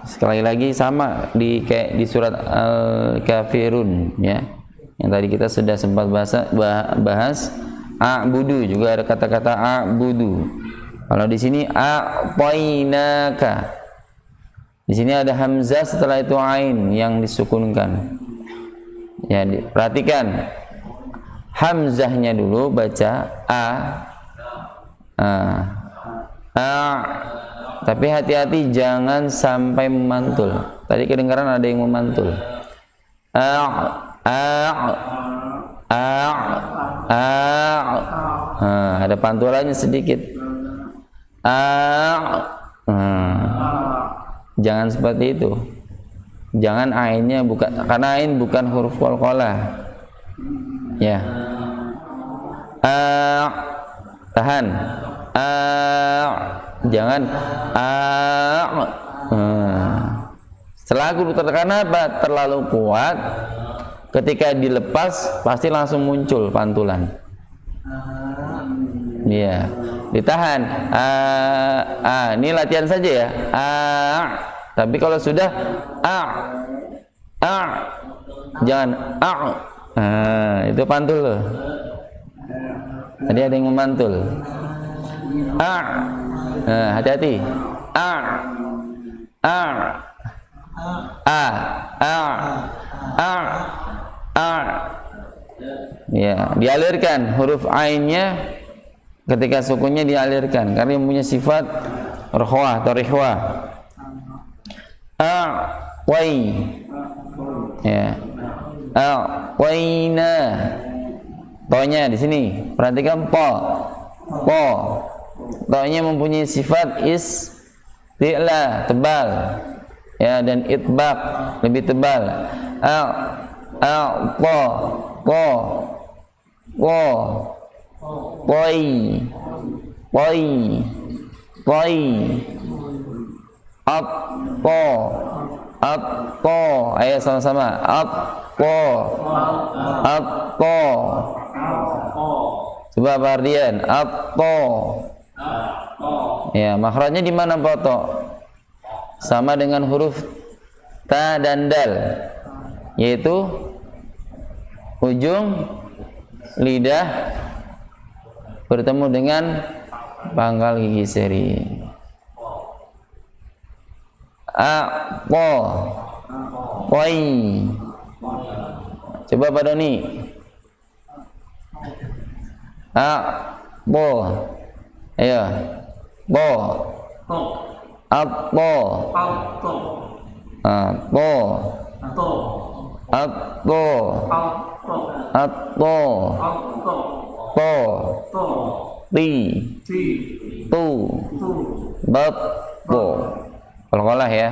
sekali lagi sama kayak di surat Al-Kafirun ya. Yang tadi kita sudah sempat bahas a'budu, juga ada kata-kata a'budu. Kalau di sini a'tainaka. Di sini ada hamzah, setelah itu ain yang disukunkan. Ya, perhatikan. Hamzahnya dulu baca tapi hati-hati jangan sampai memantul. Tadi kedengaran ada yang memantul. Ada pantulannya sedikit. Jangan seperti itu. Jangan ainnya bukan, karena ain bukan huruf qalqalah. Ya. Tahan. Jangan setelah aku karena apa? Terlalu kuat, ketika dilepas pasti langsung muncul pantulan. Iya, ditahan. Ini latihan saja ya. Tapi kalau sudah jangan itu pantul loh. Tadi ada yang memantul. Hati-hati. Ya, dialirkan huruf ainnya ketika sukunnya dialirkan karena punya sifat rohwah atau rihwah. Wai. Ya. Waina. Tonya di sini. Perhatikan po. Tonya mempunyai sifat isti'la, tebal. Ya, dan itbaq, lebih tebal. Ayo sama-sama. Coba Bardian. Ya, makhrajnya di mana foto? Sama dengan huruf ta dan dal, yaitu ujung lidah bertemu dengan pangkal gigi seri. Qoi. Coba Pak Doni. Ayo. Qalqalah ya.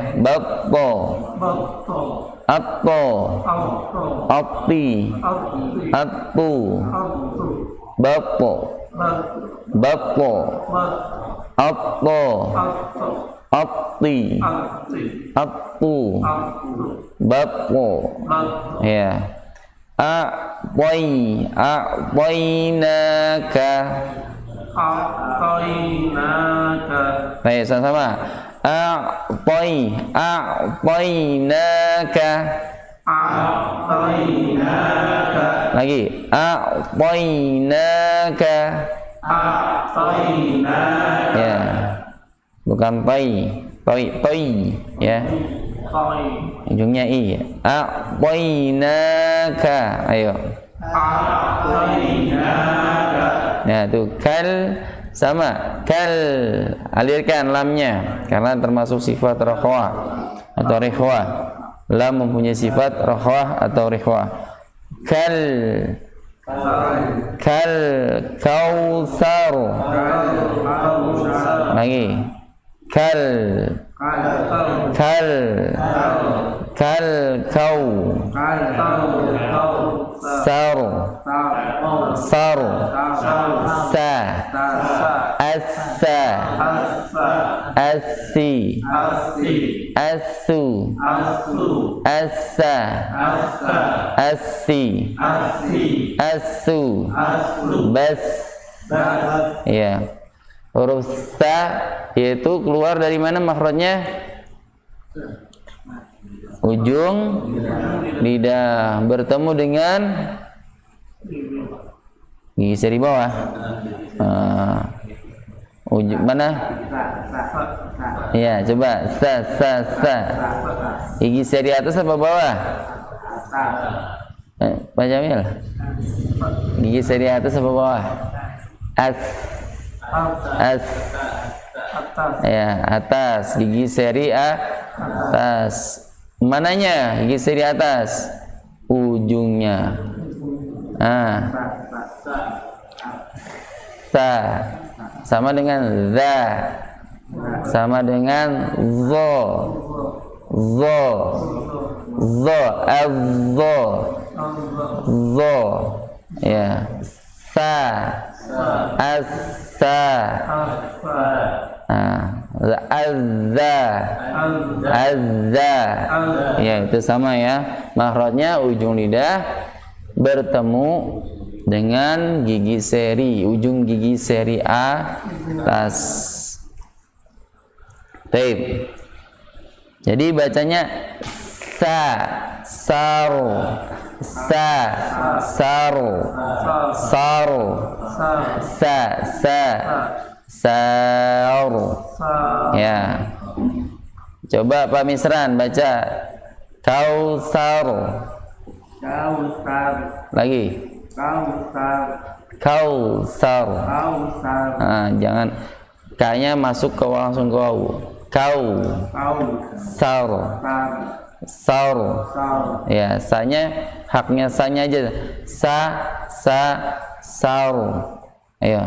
Ya. Baik, sama-sama. Lagi. Ya. Bukan pai, ya. Ujungnya i. Ayo. Nah, tuh kal sama kal, alirkan lamnya karena termasuk sifat rakhwa atau rihwa, Lam mempunyai sifat rakhwah atau rikhwah. Kal kautsar. Lagi. Kal kau saru sa assa assi assu assa assi assu bas. Ya, huruf sa yaitu keluar dari mana makhrajnya? Ujung lidah bertemu dengan gigi seri bawah. Ujung mana? Ya, coba sa. Gigi seri atas apa bawah? Pak Jamil. Gigi seri atas apa bawah? As. Ya, atas. Gigi seri atas. Mananya gigi seri atas? Ujungnya. Sa sama dengan za, sama dengan zo, zo, ya, sa, asa, azza, ya itu sama ya, makhrajnya ujung lidah bertemu dengan gigi seri, ujung gigi seri atas. Baik. Jadi bacanya sa, saru, sa, saru, saru, sa, saru. Ya. Coba Pak Misran baca kausaru. Lagi. Kausar. Jangan kayaknya masuk ke langsung ke wawu. Sar. Ya, sanya haknya sanya aja. Saru. Ayo.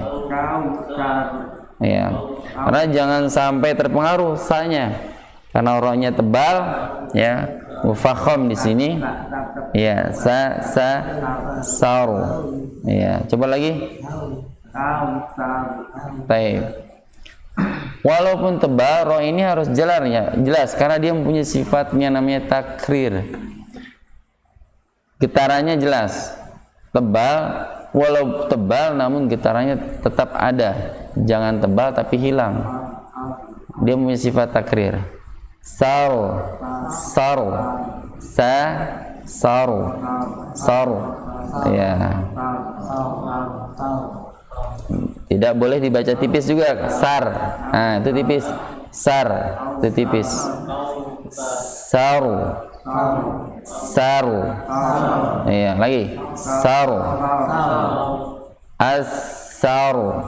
Ya. Karena jangan sampai terpengaruh sanya. Karena rohnya tebal, ya. Mufakham di sini. Ya, saru. Ya, coba lagi. Baik. Walaupun tebal, roh ini harus jelas karena dia mempunyai sifatnya namanya takrir. Getarannya jelas. Tebal, walau tebal namun getarannya tetap ada. Jangan tebal tapi hilang. Dia mempunyai sifat takrir. Saru, saru. Ya. Tidak boleh dibaca tipis juga. Sar. Nah, itu tipis. Sar, itu tipis. Saru. Iya, lagi. Saru. As-saru.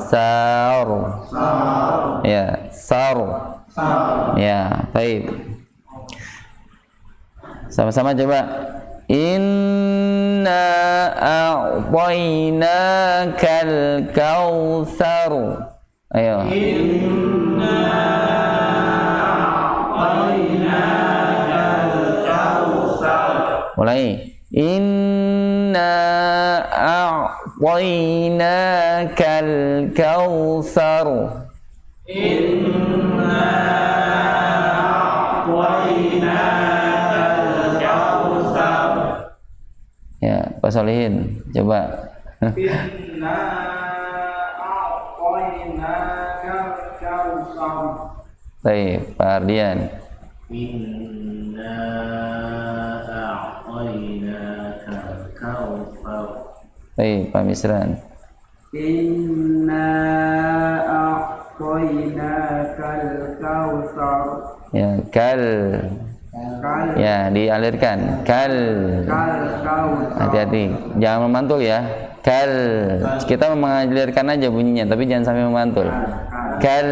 Saru. Ya, saru. Ya, baik. Sama-sama coba. Inna a'tainakal kautsaru. Ayo. Inna a'tainakal kautsar. Mulai. Inna a'tainakal kautsaru. Inna a'tainakal kautsar. Ya, Pak Solihin, coba. Inna a'tainakal kautsar. Baik, Pak Ardian. Inna a'tainakal kautsar. Baik, Pak Misran. Inna a'tainakal kautsar. Ya, kal. Ya, dialirkan. Kal. Hati-hati, jangan memantul ya. Kal. Kita mengalirkan aja bunyinya, tapi jangan sampai memantul. Kal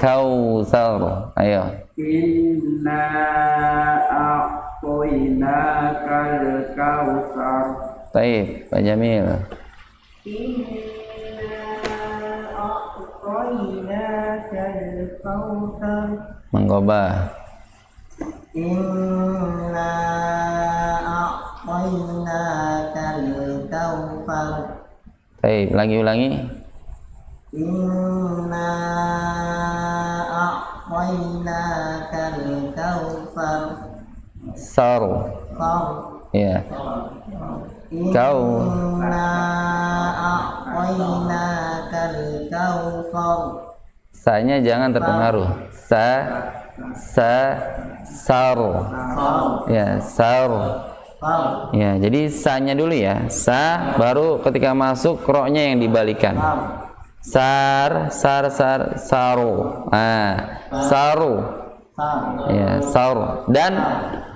kautsar. Ayo. Inna a'tainakal kautsar. Baik, Pak Jamil. Inna a'tainakal kautsar. Menggobah. Inna a'tainakal kautsar. Baik, ulangi. Inna a'tainakal kautsar. Sar. Ya. Kau. Inna a'tainakal kautsar. Sa-nya jangan terpengaruh. Sar. Ya, sar. Ya, jadi sa-nya dulu ya. Sa, baru ketika masuk ro-nya yang dibalikan. Saru. Saru. Ya, saru. Dan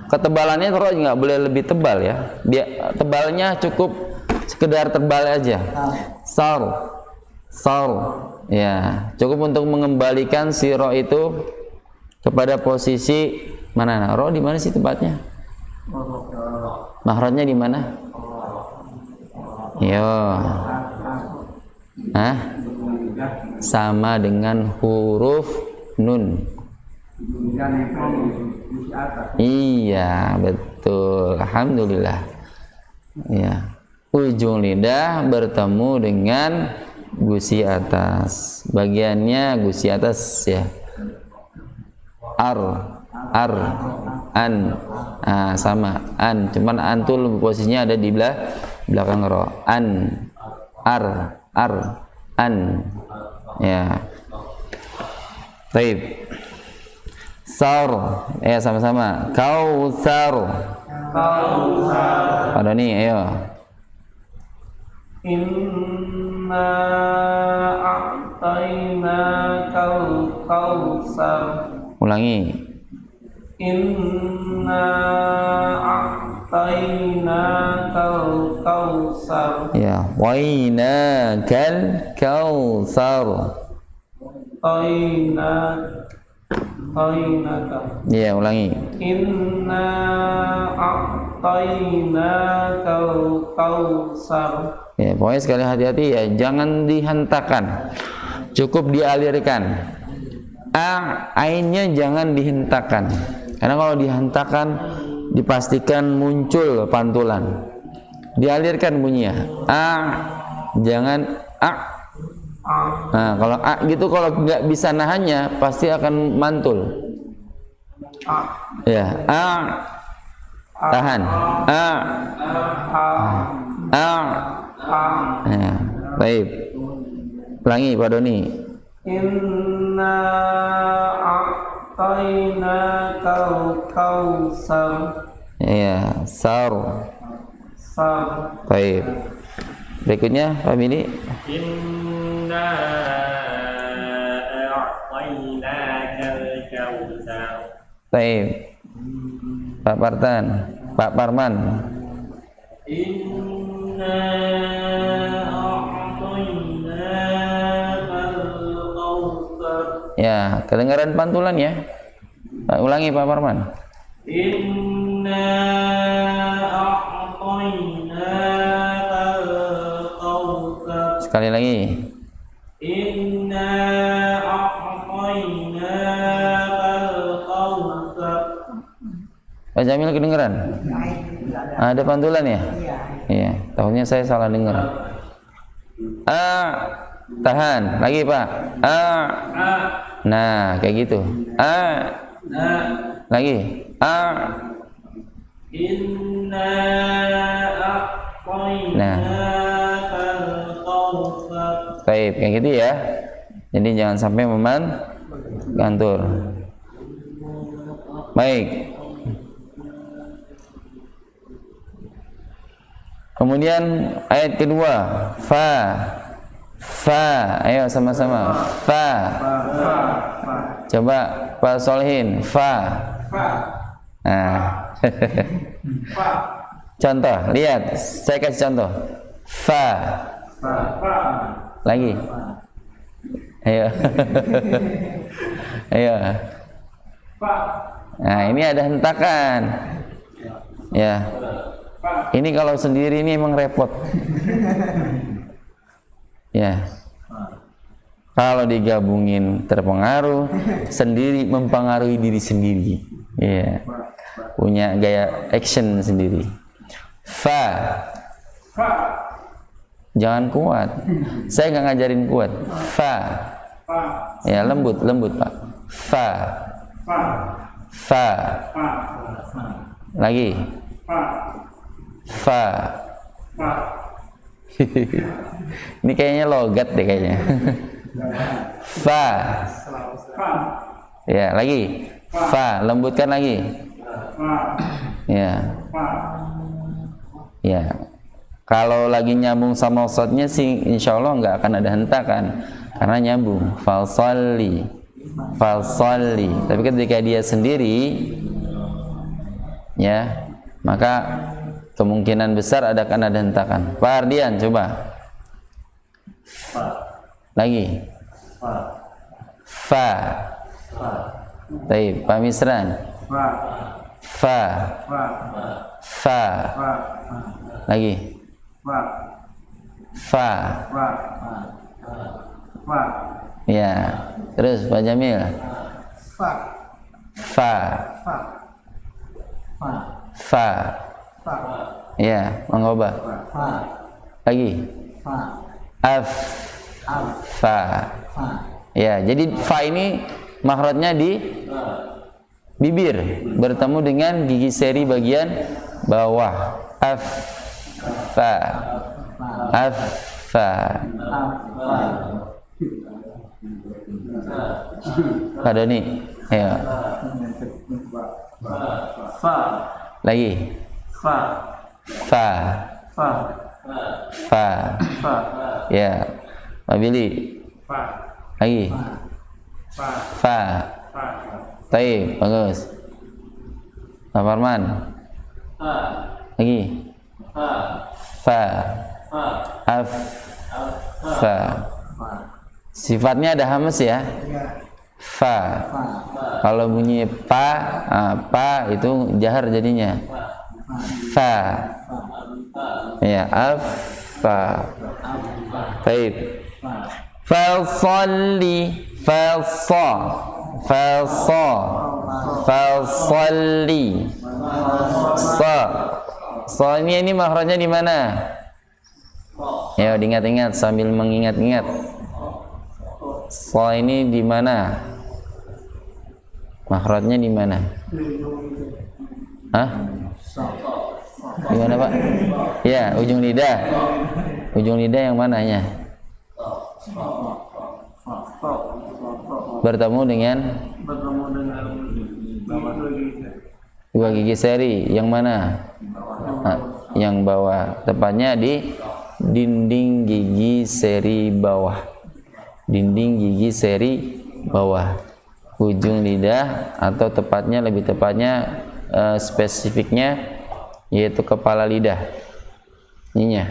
ketebalannya ro nggak boleh lebih tebal ya. Dia tebalnya cukup sekedar tebal aja. Saru. Ya, cukup untuk mengembalikan si ro itu kepada posisi mana? Nah, ro di mana sih tepatnya? Mahrajnya di mana? Yo. Sama dengan huruf nun. Iya, betul. Alhamdulillah. Ya. Ujung lidah bertemu dengan gusi atas. Bagiannya gusi atas ya. An. Sama an, cuman an tuh posisinya ada di belakang ro. An. Ya. Baik. Sar. Ya, sama-sama. Kautsar. Pada nih, ayo. Inna a'tainakal kautsar. Ulangi. Inna a'tainakal kautsar. Ya, wainakal kautsar. Tainaka. Ya, ulangi. Inna a'tainakal kautsar. Ya, pokoknya sekali hati-hati ya, jangan dihentakkan. Cukup dialirkan. Ainnya jangan dihentakkan. Karena kalau dihentakkan dipastikan muncul pantulan. Dialirkan bunyinya. Jangan Nah, kalau gitu kalau nggak bisa nahannya pasti akan mantul. Ya, tahan. Ya, baik. Ulangi Pak Doni. Inna a'tainakal kautsar. Ya, sar. Baik. Berikutnya Pak Mini. Inna a'tainakal kautsar. Baik. Pak Partan, Pak Parman. Inna a'tainakal kautsar. Ya, kedengaran pantulan ya. Pak, ulangi Pak Parman. Inna a'tainakal kautsar. Sekali lagi. Inna a'tainakal kautsar. Pak Jamil kedengeran? Ada pantulan ya? Iya, tahunnya saya salah dengar. Tahan, lagi Pak. Nah, kayak gitu. Lagi. Inna Nah, a'tainakal kautsar. baik, kayak gitu ya. Jadi jangan sampai gantur. Baik. Kemudian ayat kedua, fa. Ayo sama-sama. Fa. Coba Pak Solhin, fa. Nah. Contoh, lihat. Saya kasih contoh. Fa. Lagi. Ayo. Ayo. Nah, ini ada hentakan. Ya. Ini kalau sendiri ini emang repot. Ya. Kalau digabungin terpengaruh, sendiri mempengaruhi diri sendiri. Ya. Punya gaya action sendiri. Fa. Jangan kuat. Saya nggak ngajarin kuat. Fa. Ya, lembut Pak. Fa. Fa. Lagi. Fa. Ini kayaknya logat deh kayaknya. Fa. Ya, lagi. Fa, lembutkan lagi. Ya. Ya. Kalau lagi nyambung sama shotnya sih insya Allah nggak akan ada hentakan karena nyambung. Falsolli. Tapi ketika dia sendiri, ya, maka kemungkinan besar akan ada hentakan. Pak Ardian, coba. Lagi. Fa. Baik, Pak Misran. Fa. Lagi. Fa. Ya. Terus Pak Jamil. Fa. Ya, mengubah. Lagi. Af. Fa. Ya, jadi fa ini makhrajnya di bibir bertemu dengan gigi seri bagian bawah. Af. Fa. Af. Fa. Pak Doni, ayo. Fa. Lagi. Fa. Fa. Fa. Fa. Fa. Ya. Pak Billy. Lagi. Fa. Taib, bagus. Pak Farman. Lagi. Fa. Af. Fa. Sifatnya ada hamas ya. Fa. Kalau bunyi pa itu jahar jadinya. Fa. Ya, af. Fa. Taib. Falsolli. Falsolli. So ini makhrajnya di mana? Ya, diingat-ingat sambil mengingat-ingat. So ini di mana? Makhrajnya di mana? Hah? Di mana, Pak? Ya, ujung lidah. Ujung lidah yang mananya? Bertemu dengan dua gigi seri. Yang mana? Yang bawah. Tepatnya di dinding gigi seri bawah. Dinding gigi seri bawah. Ujung lidah atau lebih tepatnya spesifiknya yaitu kepala lidah. Ininya.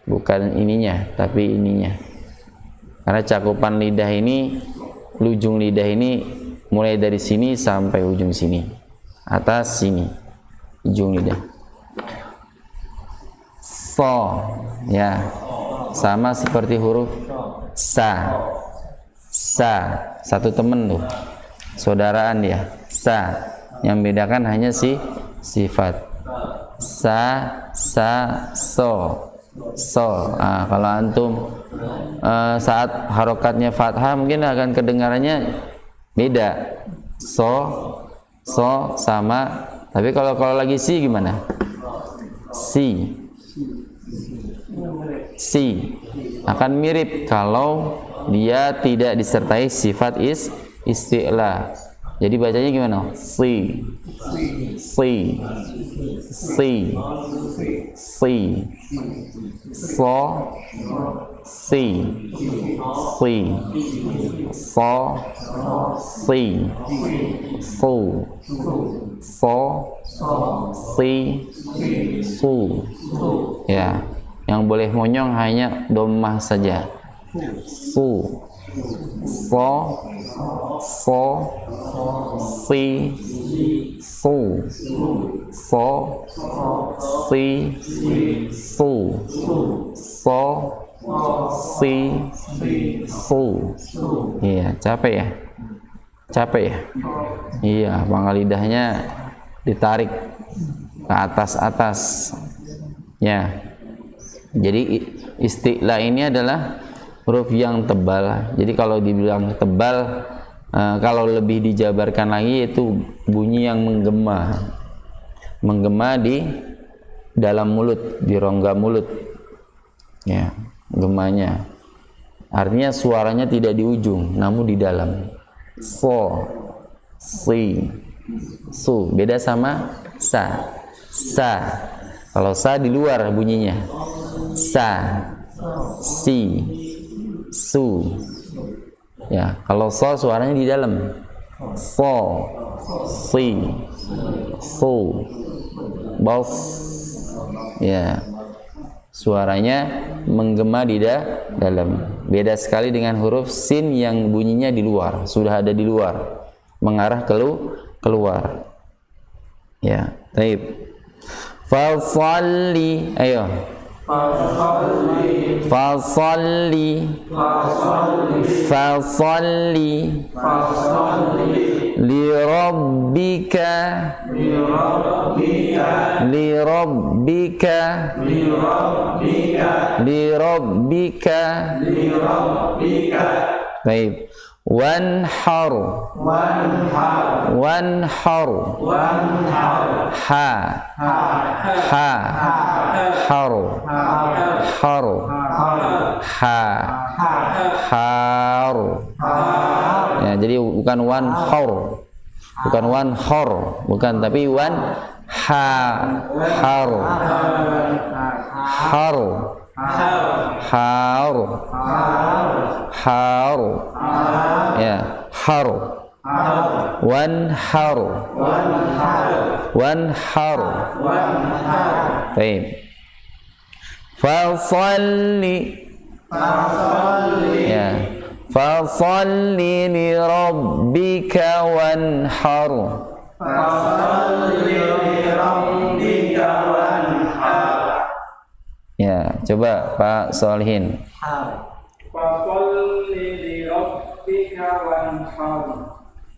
Bukan ininya, tapi ininya. Karena cakupan lidah ini, ujung lidah ini mulai dari sini sampai ujung sini. Atas sini. Ujung lidah. So, ya. Sama seperti huruf sa. Satu temen tuh. Saudaraan dia. Sa. Yang bedakan hanya sifat. So. Kalau antum saat harokatnya fathah mungkin akan kedengarannya beda. So sama. Tapi kalau lagi si gimana? Si akan mirip kalau dia tidak disertai sifat isti'la. Jadi bacanya gimana? Si. So. Si. So. Si. Su. So. Si. Su. Ya. Yang boleh monyong hanya dhammah saja. Su, so, so, si, su, so, si, su, so, si, su. Iya, capek ya? Capek ya? Iya, pangkal lidahnya ditarik ke atas-atas. Ya. Jadi isti'la ini adalah huruf yang tebal. Jadi kalau dibilang tebal, kalau lebih dijabarkan lagi itu bunyi yang menggema. Menggema di dalam mulut, di rongga mulut. Ya, gemanya. Artinya suaranya tidak di ujung, namun di dalam. So, si, su. Beda sama sa. Sa. Kalau sa di luar bunyinya. Sa, si, su. Ya, kalau so suaranya di dalam. So, si, su, bos. Ya, suaranya menggema di dalam. Beda sekali dengan huruf sin yang bunyinya di luar, sudah ada di luar, mengarah keluar. Ya, baik. Fasalli, ayo. Fasalli, fasalli, lirabbika, lirabbika, lirabbika. Baik. Wanhar, wanhar, ha, ha, haru, haru, ha, haru. Ya, jadi bukan wanhar, bukan wanhar, bukan, tapi wan ha, haru, haru, haru, haru. Ya, haru, wanharu, wanharu. Baik. Fasalli, ya, fasalli li rabbika wanhar. Ya, coba Pak Solihin.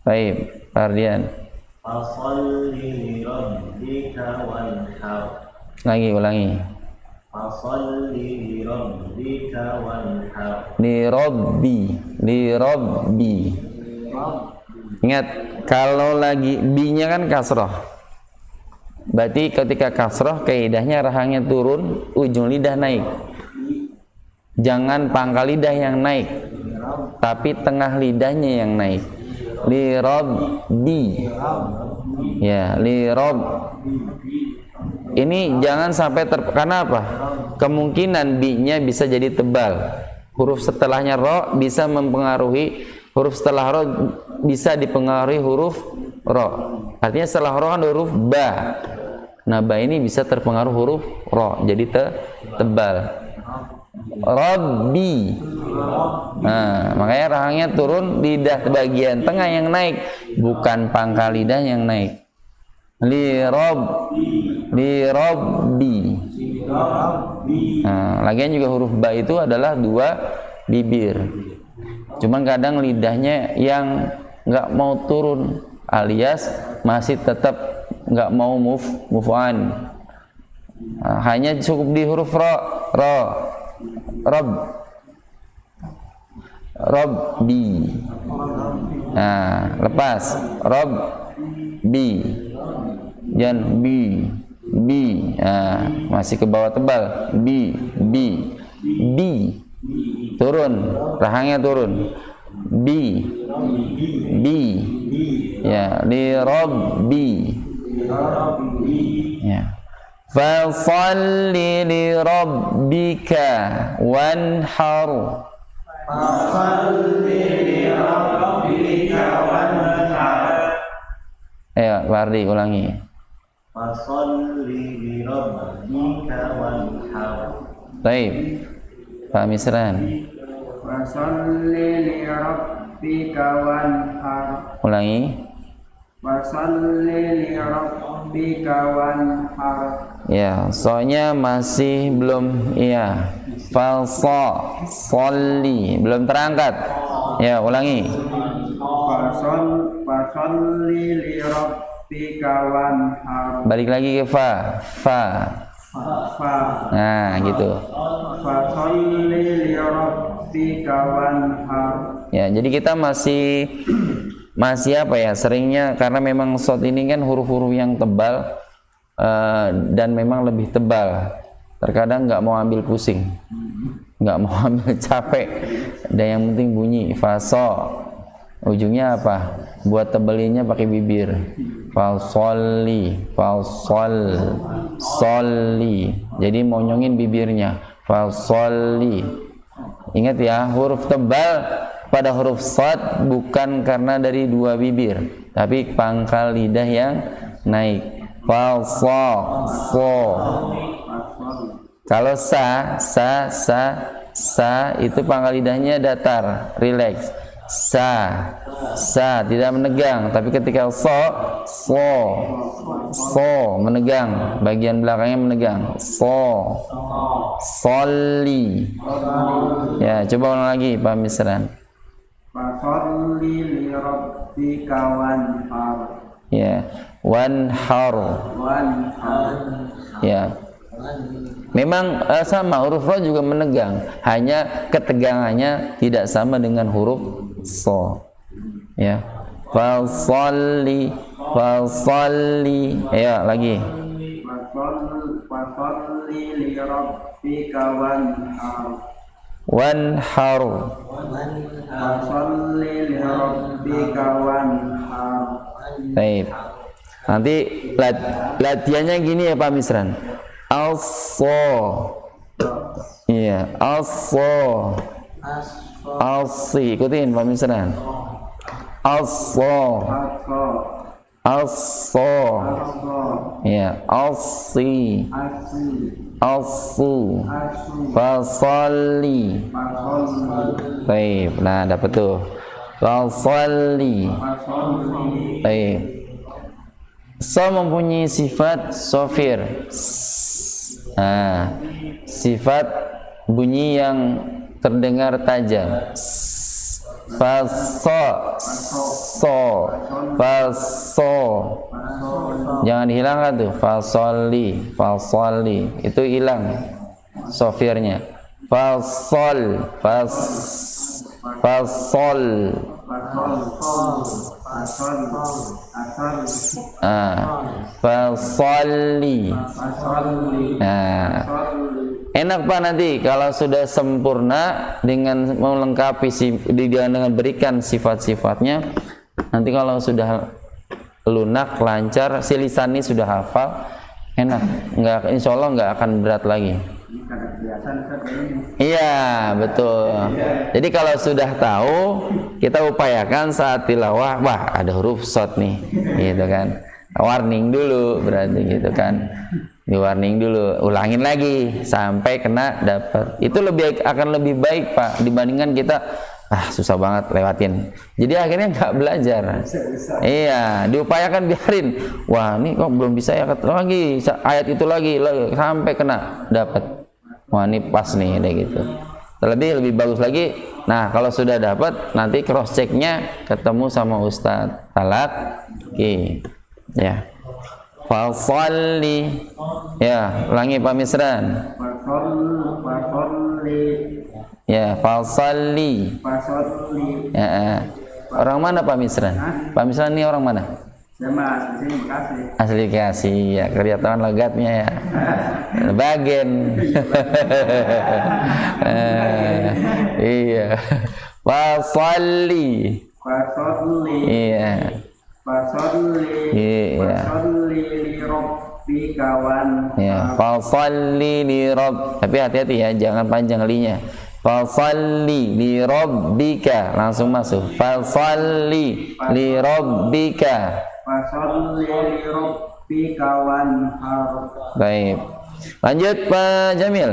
Baik, Pak Ardian. Lagi, ulangi. Li rabbi, li rabbi. Ingat, kalau lagi bi-nya kan kasroh. Berarti ketika kasroh, kaidahnya rahangnya turun, ujung lidah naik. Jangan pangkal lidah yang naik, tapi tengah lidahnya yang naik. Li rabbi. Ya, li rabb. Ini jangan sampai karena apa? Kemungkinan bi-nya bisa jadi tebal. Huruf setelahnya ro bisa mempengaruhi, huruf setelah ro bisa dipengaruhi huruf ro. Artinya setelah ro kan huruf ba. Nah, ba ini bisa terpengaruh huruf ro, jadi tebal. Rabbi. Nah, makanya rahangnya turun, lidah bagian tengah yang naik, bukan pangkal lidah yang naik. Li rabbi. Nah, lagian juga huruf ba itu adalah dua bibir. Cuman kadang lidahnya yang nggak mau turun, alias masih tetap nggak mau move on. Nah, hanya cukup di huruf ro, Rabbi. Nah, lepas Rabbi. Jangan bi. Nah, masih ke bawah tebal. Bi. Turun, rahangnya turun. Bi. Ya, li rabbi. Ya. Fasalli li rabbika wanhar. Ayo, Pak Ardi, ulangi. Fasalli li rabbika wanhar. Baik. Pak Misran. Wasalli li rabbika wanhar. Ulangi. Wasalli li rabbika wanhar. Ya, soalnya masih belum iya. Fasalli belum terangkat. Ya, ulangi. Wasalli li rabbika wanhar. Balik lagi ke fa. Fa. Nah, gitu. Fasalli li rabbika wanhar. Ya, jadi kita masih apa ya? Seringnya karena memang shot ini kan huruf-huruf yang tebal dan memang lebih tebal. Terkadang nggak mau ambil pusing, nggak mau ambil capek. Dan yang penting bunyi faso. Ujungnya apa? Buat tebelinnya pakai bibir. Fasolli, solli. Jadi monyongin bibirnya. Fasolli. Ingat ya, huruf tebal pada huruf shad bukan karena dari dua bibir, tapi pangkal lidah yang naik. So. Kalau sa itu pangkal lidahnya datar, rileks. Sa tidak menegang, tapi ketika so menegang, bagian belakangnya menegang. Solli. Ya, coba ulang lagi Pak Misran. Fasalli li rabbika wanhar. Ya, wanhar. Ya. Memang sama huruf ra juga menegang, hanya ketegangannya tidak sama dengan huruf so. Ya. Fasalli. Ya, lagi. Fasalli li rabbika wanhar. Wanhar. Fasalli li rabbika wanhar. Baik. Nanti latihannya gini ya Pak Misran. Iya, alsi. Ikutin Pak Misran. Iya, alsi. Fasalli. Baik, nah dapat tuh. Fasalli. Baik. So mempunyai sifat sofir. Nah, sifat bunyi yang terdengar tajam. Faso. Jangan dihilangkan tuh. Fasolli. Itu hilang sofirnya. Fasol. Fasolli. Nah, enak Pak nanti kalau sudah sempurna dengan melengkapi dengan berikan sifat-sifatnya. Nanti kalau sudah lunak, lancar, si lisani sudah hafal, enak. Insya Allah nggak akan berat lagi. Iya, betul. Jadi kalau sudah tahu, kita upayakan saat tilawah, wah ada huruf shad nih, gitu kan. Warning dulu berarti gitu kan. Di warning dulu, ulangin lagi sampai kena dapat. Itu akan lebih baik Pak dibandingkan kita susah banget lewatin. Jadi akhirnya nggak belajar. Iya, diupayakan biarin. Wah, ini kok belum bisa ya lagi ayat itu lagi sampai kena dapat. Wah, ini pas nih ada gitu. Lebih bagus lagi. Nah, kalau sudah dapat nanti cross checknya ketemu sama Ustadz Talak. Oke. Ya. Fasalli. Ya, ulangi Pak Misran. Ya, fasalli. Ya. Orang mana Pak Misran? Pak Misran ini orang mana? Asli Bekasi. Ya, kelihatan logatnya ya. Bagian. Iya. Fasalli. Iya. Ya, fasalli li rabb. Tapi hati-hati ya, jangan panjang linya. Fasalli li rabbika, langsung masuk. Fasalli li rabbika. Fasalli li rabbika wanhar. Baik. Lanjut Pak Jamil.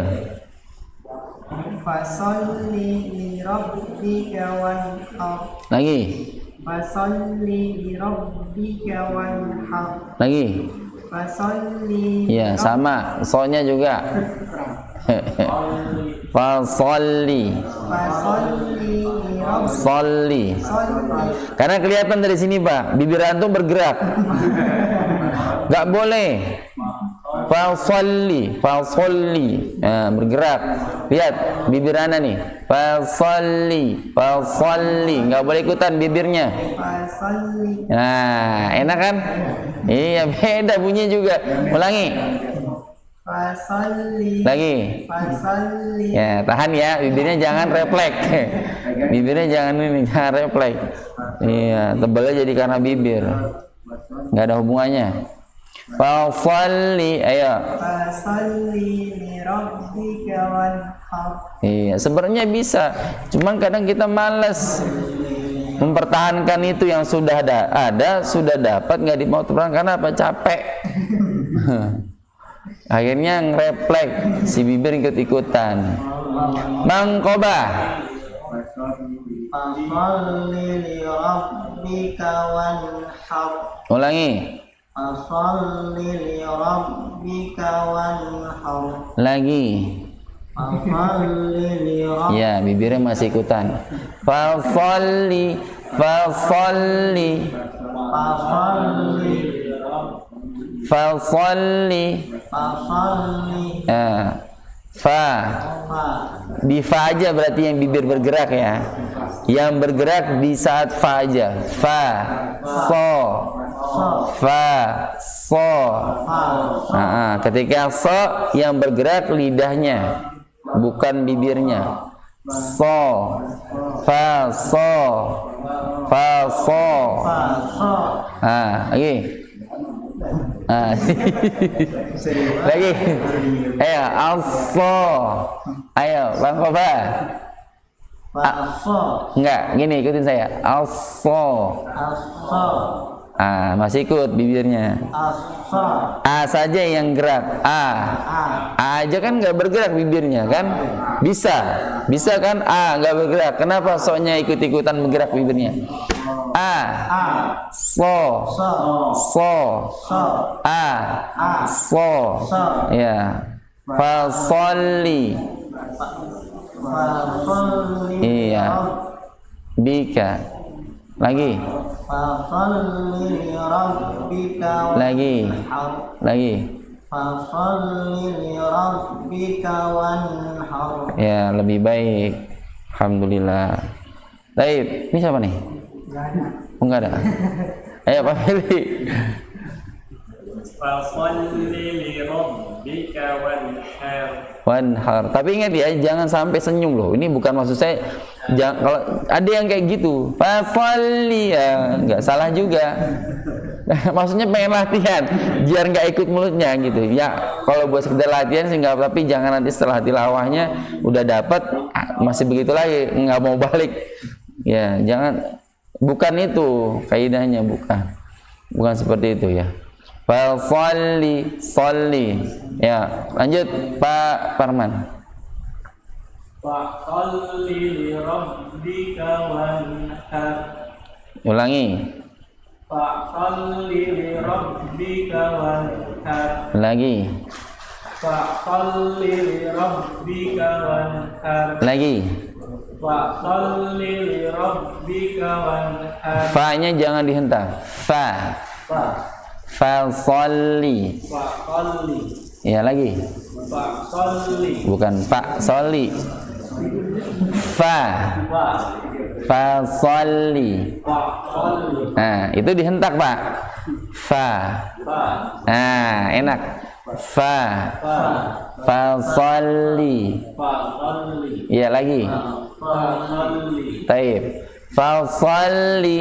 Fasolli li rabbika wanhar. Lagi. Fasolli li rabbika wanhar. Lagi. Fasolli. Ya, sama. So-nya juga. Fasolli. Fasolli li rabbika. Solli. Karena kelihatan dari sini, Pak, bibir antum bergerak. Gak boleh. Fasolli, fasolli, nah, bergerak. Lihat bibir ana nih. Fasolli, fasolli, nggak boleh ikutan bibirnya. Fasolli. Nah, enak kan? Iya, beda bunyi juga. Ulangi. Fasolli. Lagi. Fasolli. Ya, tahan ya, bibirnya jangan refleks. Bibirnya jangan ini, jangan refleks. Iya, tebalnya jadi karena bibir. Nggak ada hubungannya. Fasolli, ayo. Fasolli li rabbika wanhar. Iya, sebenarnya bisa. Cuman kadang kita malas mempertahankan itu yang sudah ada, sudah dapat, nggak dimau terang karena apa? Capek. Akhirnya ngerefleks, si bibir ikut-ikutan. Mangkobah. Fasolli li rabbika wanhar. Ulangi. Fasolli li rabbika wanhar. Lagi. Fasolli li rabbika. Ya, bibirnya masih ikutan. Fasolli, fasolli, Fasolli. fasolli. Fasolli. Fa. Di fa aja berarti yang bibir bergerak ya. Yang bergerak di saat fa aja. Fa, so, fa, so. Ketika so yang bergerak lidahnya, bukan bibirnya. So, fa, so, fa, so. Lagi. Lagi. Ayo, also. Ayo, Bang Koba. Enggak, gini ikutin saya. Also. Masih ikut bibirnya. A saja yang gerak. A aja kan nggak bergerak bibirnya kan? Bisa kan? A nggak bergerak. Kenapa soalnya ikut-ikutan bergerak bibirnya? A, so, A, so, ya. Fasolli. Iya. Bika. Lagi. Fasolli li rabbika. Lagi. Fasolli li rabbika wanhar. Ya, lebih baik. Alhamdulillah. Baik, ini siapa nih? Enggak ada. Ayo Pak Fili. Fasolli li rabbika wanhar. Wanhar. Tapi ingat ya, jangan sampai senyum loh. Ini bukan maksud saya. Kalau ada yang kayak gitu, fasolli ya, nggak salah juga. Maksudnya pengen latihan, biar nggak ikut mulutnya gitu. Ya, kalau buat sekedar latihan sih nggak. Tapi jangan nanti setelah tilawahnya udah dapat masih begitu lagi, nggak mau balik. Ya, jangan. Bukan itu kaidahnya, bukan seperti itu ya. Fasolli, solli. Ya, lanjut Pak Parman. Fasolli li rabbika wanhar. Ulangi. Fasolli li rabbika wanhar. Lagi. Fasolli li rabbika wanhar. Lagi. Fasolli li rabbika wanhar. Fa-nya jangan dihentak. Fa. Fasolli. Fasolli. Ya, lagi. Fasolli. Bukan Pak Soli. Fa. Fasolli. Fasolli. Nah, itu dihentak, Pak. Fa. Nah, enak. Fa. Fasolli. Fasolli. Iya, lagi. Fasolli. Taib. Fasolli.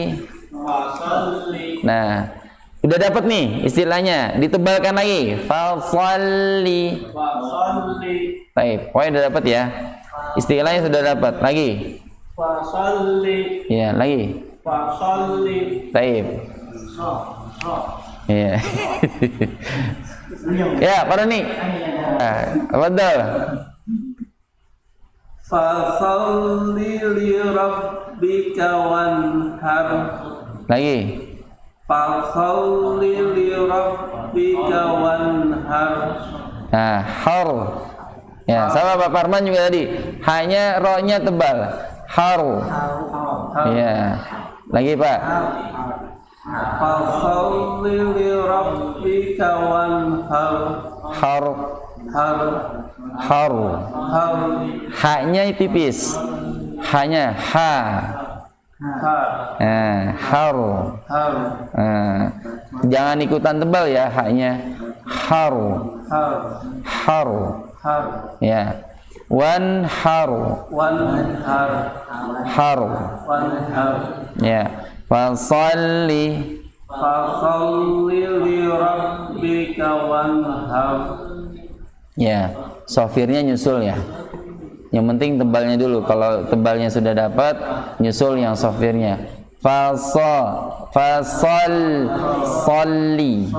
Fasolli. Nah, udah dapat nih istilahnya, ditebalkan lagi. Fasolli. Fasolli. Taib. Pokoknya udah dapat ya. Istilahnya sudah dapat. Lagi. Fasolli. Iya, lagi. Fasolli. Taib. Iya. Ya, pada nih. Betul. Fasalli li rabbika wanhar. Lagi. Fasalli li rabbika wanhar. Nah, har. Ya, sama Pak Parman juga tadi. Hanya ro-nya tebal. Har. Ya. Lagi, Pak. Fasalli li rabbika wanhar. Har. Har. Har. Har. Haknya tipis. Hanya ha. Ha. Har. Har. Jangan ikutan tebal ya haknya. Har. Har. Har. Har. Ya. Wan har. Wanhar. Har. Wanhar. Ya. Fasalli. Fasalli li rabbika wanhar. Ya, sofirnya nyusul ya. Yang penting tebalnya dulu. Kalau tebalnya sudah dapat, nyusul yang sofirnya. Fasal, salli,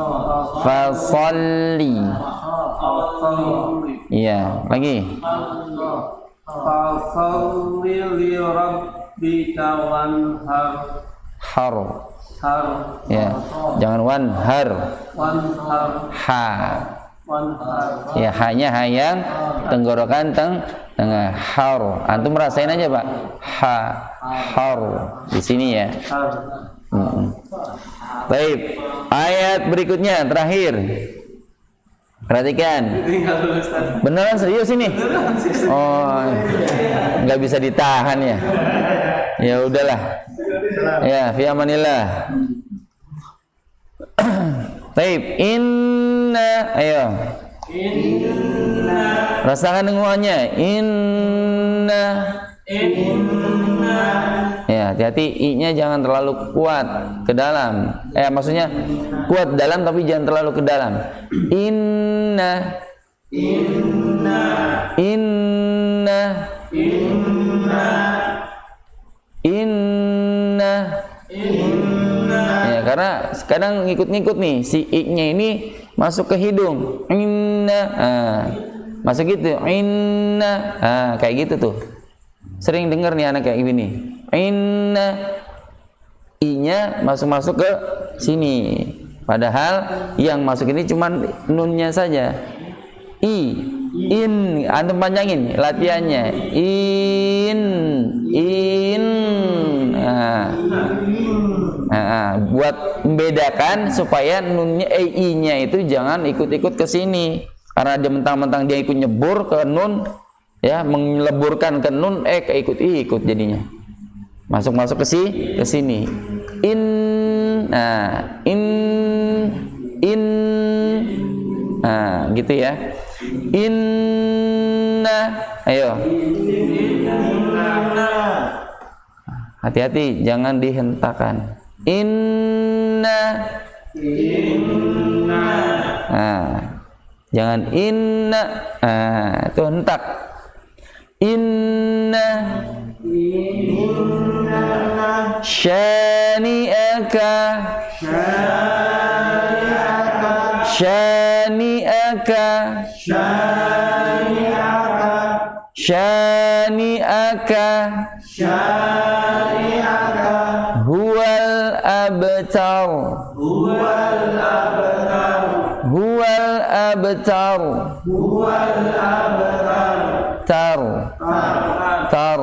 fasalli. Iya, lagi. Fasalli li rabbika wanhar. Har. Har. Ya, jangan wan har. Wanhar. Ha. Wanhar. Ya, hanya hayang tenggorokan tengah. Har. Antum rasain aja, Pak. Ha. Har. Di sini ya. Har. Baik. Ayat berikutnya terakhir. Perhatikan. Beneran serius ini? Oh, nggak bisa ditahan ya. Ya udahlah. Ya, fi amanillah. Baik, inna, ayo. Inna. Rasakan dengungannya. Inna. Inna. Ya, hati-hati i-nya jangan terlalu kuat ke dalam. Maksudnya kuat dalam tapi jangan terlalu ke dalam. Inna. Inna. Inna. Inna. Inna. Inna. Ya, karena kadang ngikut-ngikut nih si i-nya ini masuk ke hidung. Inna. Masuk gitu. Inna. Kayak gitu tuh. Sering dengar nih anak kayak gini. Inna. I-nya masuk ke sini. Padahal yang masuk ini cuma nunnya saja. In, antum panjangin latihannya. In. Buat membedakan supaya nunnya i-nya itu jangan ikut-ikut ke sini. Karena dia mentang-mentang dia ikut nyebur ke nun, ya, meleburkan ke nun, ikut jadinya. Masuk ke sini. In. Gitu ya. Inna. Ayo. Hati-hati jangan dihentakkan. Inna. Jangan inna. Itu hentak. Inna. Syani'aka. Syani'aka. Syani'aka. Huwal abtar. Tar.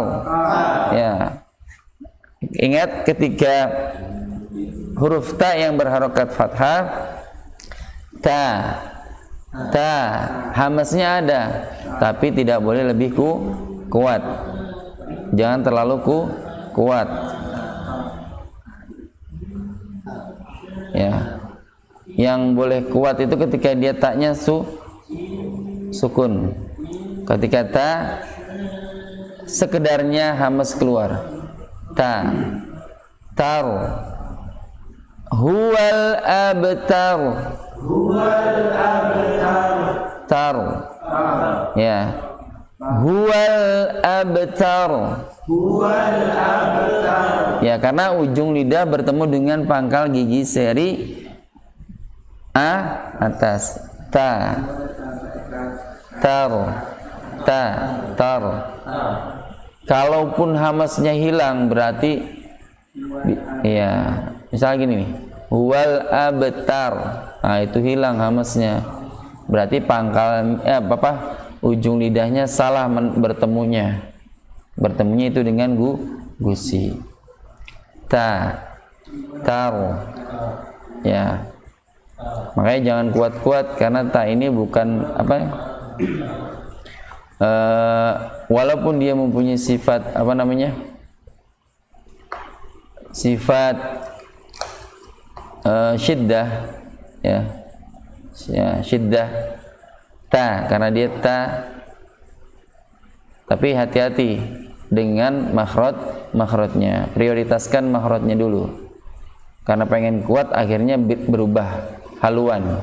Ya. Ingat ketika huruf ta yang berharokat fathah, ta, hamasnya ada, tapi tidak boleh lebih kuat. Jangan terlalu kuat. Ya. Yang boleh kuat itu ketika dia taknya sukun. Ketika ta sekedarnya hamas keluar. Ta. Tar. Huwal abtar. Tar. Ya. Huwal abtar. Ya, karena ujung lidah bertemu dengan pangkal gigi seri atas. Ta. Tar. Kalaupun hamasnya hilang berarti iya, misalnya gini nih, huwal abtar. Nah, itu hilang hamasnya. Berarti pangkal ujung lidahnya salah bertemunya. Bertemunya itu dengan gusi. Taru. Ya. Makanya jangan kuat-kuat karena ta ini bukan walaupun dia mempunyai sifat sifat syiddah ya syiddah ta, karena dia ta, tapi hati-hati dengan makhrajnya, prioritaskan makhrajnya dulu karena pengen kuat akhirnya berubah haluan,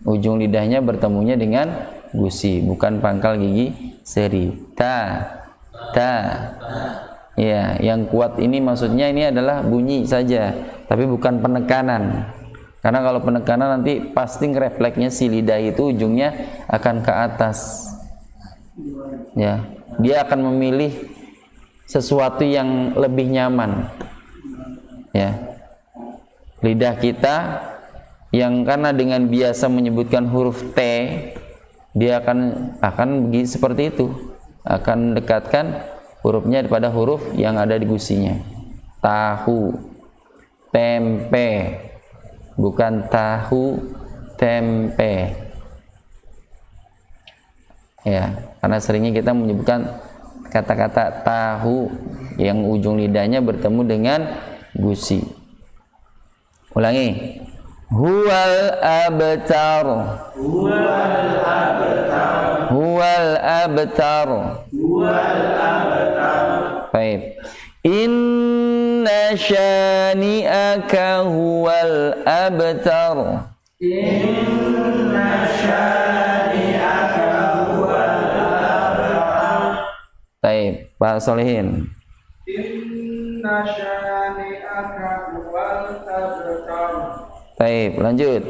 ujung lidahnya bertemunya dengan gusi, bukan pangkal gigi seri. Ta ya, yang kuat ini maksudnya ini adalah bunyi saja, tapi bukan penekanan. Karena kalau penekanan nanti pasti refleksnya si lidah itu ujungnya akan ke atas. Ya, dia akan memilih sesuatu yang lebih nyaman. Ya. Lidah kita yang karena dengan biasa menyebutkan huruf T, dia akan begini seperti itu, akan dekatkan hurufnya pada huruf yang ada di gusinya. Tahu, tempe, bukan tahu, tempe. Ya, karena seringnya kita menyebutkan kata-kata tahu yang ujung lidahnya bertemu dengan gusi. Ulangi. Huwal abtar. Huwal abtar. Huwal abtar. Huwal abtar. Baik. Inna syani'aka huwal abtar. Inna syani'aka huwal abtar. Baik, Pak Solihin. Inna syani'aka huwal abtar. Baik, lanjut.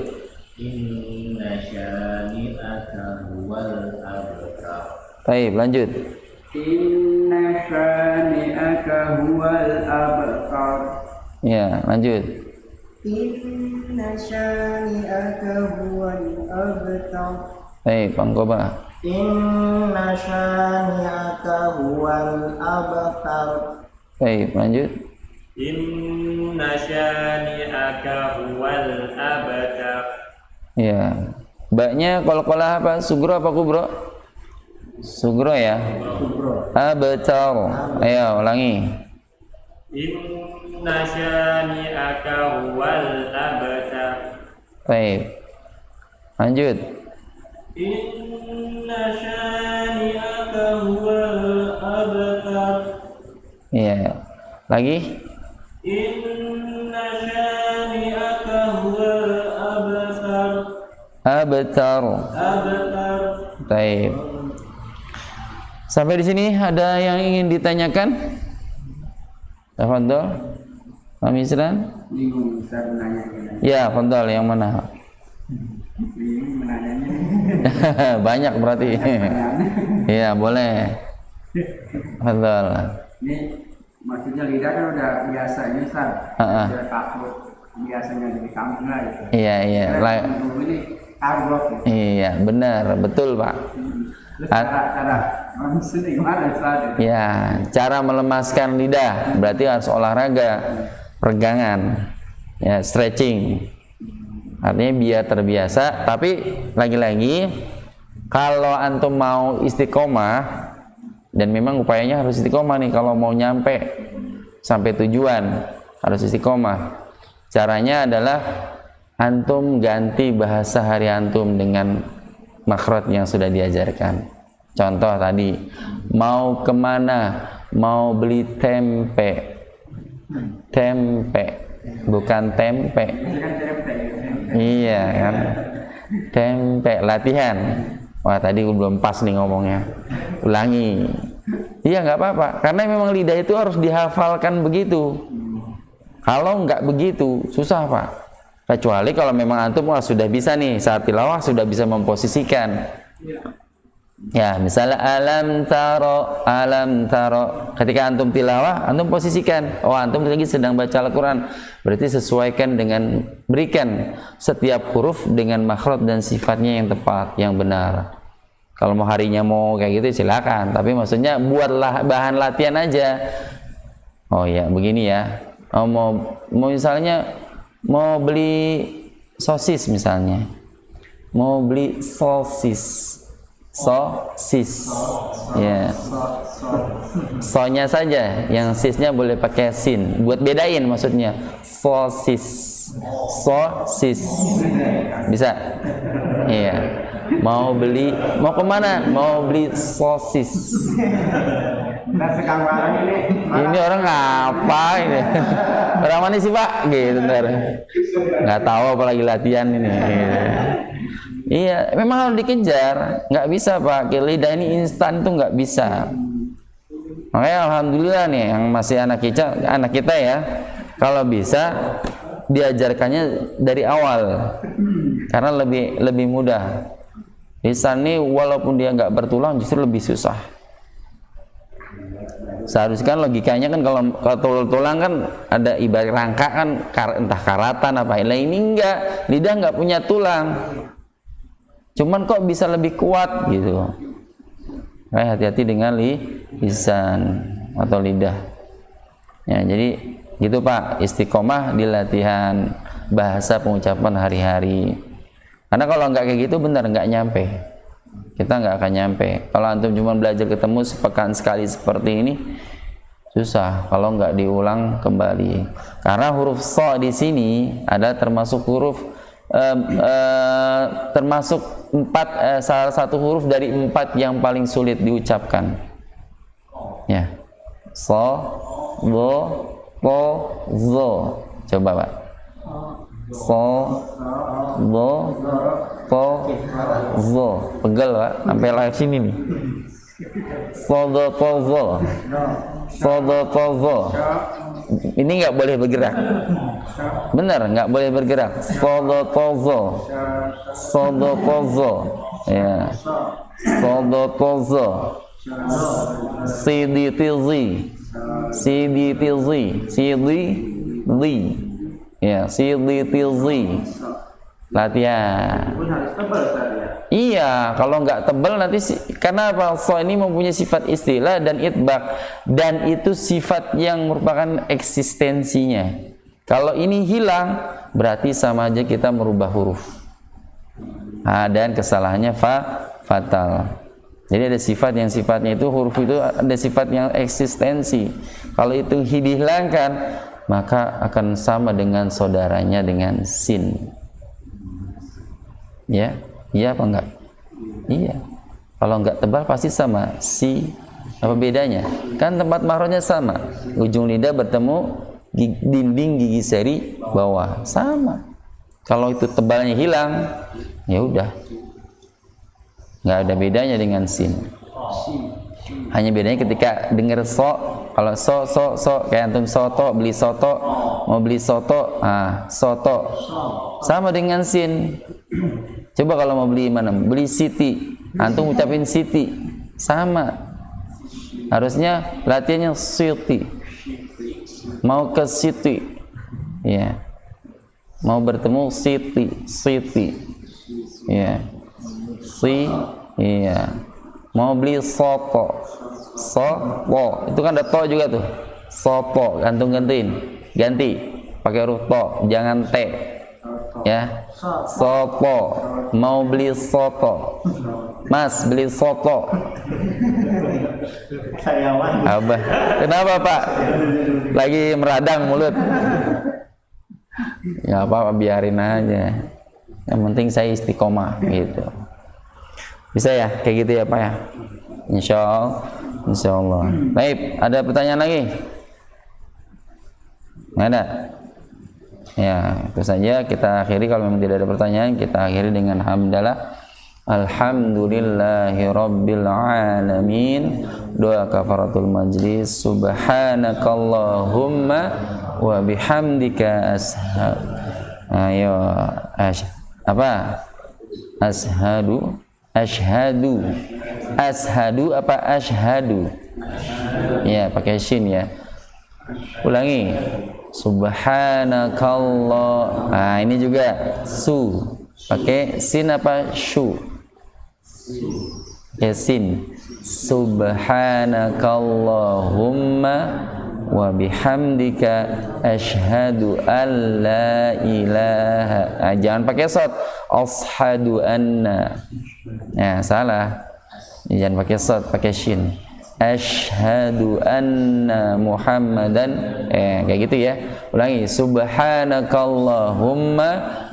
Inna syani'aka huwal abtar. Baik, lanjut. Inna syani'aka huwal abtar. Ya, lanjut. Inna syani'aka huwal abtar. Baik, Pangkoba. Inna syani'aka huwal abtar. Baik, lanjut. Inna syani'aka huwal abtar. Ya. Baknya qalqalah apa? Sugro apa kubro? Sugro ya. Abtar. Ayo ulangi. Inna syani'aka huwal abtar. Baik. Lanjut. Inna syani'aka huwal abtar. Iya. Lagi? Inna syani'aka huwal abtar. Abtar. Abtar. Baik. Sampai di sini ada yang ingin ditanyakan? Tafadhol. Pak Misran? Bingung Ustaz menanya. Ya, tafadhol, yang mana? Bingung menanyanya. Banyak berarti. Iya, boleh. Tafadhol. Ini maksudnya lidah kan udah biasanya Ustaz. Udah takut biasanya di kampung lah gitu. Iya. Ini kagok gitu. Iya, benar, betul, Pak. Terus cara maksudnya gimana Ustaz? Ya, cara melemaskan lidah berarti harus olahraga, peregangan, ya, stretching. Artinya biar terbiasa. Tapi lagi-lagi kalau antum mau istiqomah, dan memang upayanya harus istiqomah nih kalau mau nyampe sampai tujuan harus istiqomah. Caranya adalah antum ganti bahasa hari antum dengan makhraj yang sudah diajarkan. Contoh tadi, mau kemana? Mau beli tempe. Tempe, bukan tempe. Iya kan? Tempe, latihan. Wah, tadi belum pas nih ngomongnya. Ulangi. Iya, nggak apa-apa. Karena memang lidah itu harus dihafalkan begitu. Kalau nggak begitu, susah, Pak. Kecuali kalau memang antum sudah bisa nih, saat tilawah sudah bisa memposisikan. Ya, misalnya alam taro. Ketika antum tilawah, antum posisikan, oh antum lagi sedang baca Al-Quran. Berarti sesuaikan dengan, berikan setiap huruf dengan makhraj dan sifatnya yang tepat, yang benar. Kalau mau harinya mau kayak gitu silakan, tapi maksudnya buatlah bahan latihan aja. Oh ya, begini ya. Oh, mau misalnya mau beli sosis misalnya. Mau beli sosis. Ya, sonya saja, yang sisnya boleh pakai sin, buat bedain maksudnya. Sosis, bisa. Iya. Mau kemana? Mau beli sosis. Ini orang apa ini? Orang mana sih Pak? Gitu ntar. Nggak tahu apalagi latihan ini. Iya, memang harus dikejar. Nggak bisa Pak, lidah ini instan tuh nggak bisa. Makanya alhamdulillah nih, yang masih anak kita ya, kalau bisa diajarkannya dari awal, karena lebih mudah. Lisan ini walaupun dia nggak bertulang justru lebih susah. Seharusnya kan logikanya kan kalau tulang kan ada ibarat rangka kan, entah karatan apa. Nah ini enggak, lidah nggak punya tulang. Cuman kok bisa lebih kuat gitu. Hati-hati dengan lisan atau lidah. Ya, jadi gitu Pak, istiqomah di latihan bahasa pengucapan hari-hari. Karena kalau nggak kayak gitu benar nggak nyampe. Kita nggak akan nyampe. Kalau antum cuma belajar ketemu sepekan sekali seperti ini, susah kalau nggak diulang kembali. Karena huruf so di sini ada termasuk huruf termasuk salah satu huruf dari 4 yang paling sulit diucapkan. Ya, so, do, to, zo. Coba Pak. So, do, to, zo. Pegel Pak, sampai lahir sini nih. So, do, to, zo. So, do, to, zo. Ini nggak boleh bergerak. Benar, nggak boleh bergerak. Sodotozo, sodotozo, ya, sodotozo, siditizi, ya, siditizi. Latihan. Iya, kalau nggak tebal nanti karena apa? So ini mempunyai sifat istilah dan itbaq, dan itu sifat yang merupakan eksistensinya. Kalau ini hilang, berarti sama aja kita merubah huruf. Dan kesalahannya fatal. Jadi ada sifat yang sifatnya itu huruf itu ada sifat yang eksistensi. Kalau itu dihilangkan, maka akan sama dengan saudaranya dengan sin. Ya, iya apa enggak? Iya. Kalau enggak tebal pasti sama. Apa bedanya? Kan tempat makhrajnya sama. Ujung lidah bertemu dinding gigi seri bawah, sama. Kalau itu tebalnya hilang, ya udah. Enggak ada bedanya dengan sin. Hanya bedanya ketika dengar so. Kalau so kayak antum soto, beli soto, mau beli soto, soto. Sama dengan sin. Coba kalau mau beli mana? Beli Siti. Antum ucapin Siti. Sama. Harusnya latihannya Siti. Mau ke Siti. Ya. Mau bertemu Siti. Ya. Iya. Mau beli soto. Itu kan ada to juga tuh. Soto, ganti. Pakai huruf to, jangan t. Ya. Soto. Mau beli soto. Mas, beli soto. Abah. Kenapa Pak? Lagi meradang mulut. Ya apa, biarin aja. Yang penting saya istiqomah gitu. Bisa ya kayak gitu ya Pak ya? Insyaallah. Baik, ada pertanyaan lagi? Nggak ada? Ya, itu saja kita akhiri. Kalau memang tidak ada pertanyaan, kita akhiri dengan hamdalah. Alhamdulillahi Rabbil Alamin. Doa kafaratul majlis. Subhanakallahumma wa bihamdika ashhadu Ashhadu. Ashhadu apa ashhadu? Ya, pakai shin ya. Ulangi. Subhanakallah. Nah, ini juga su. Pakai sin apa shu? Ya, sin. Subhanakallahumma wa bihamdika asyhadu an la ilaha. Nah, jangan pakai sod. Ashhadu anna. Ya, salah. Jangan pakai sod, pakai shin. Asyhadu anna Muhammadan. Kayak gitu ya. Ulangi. Subhanakallahumma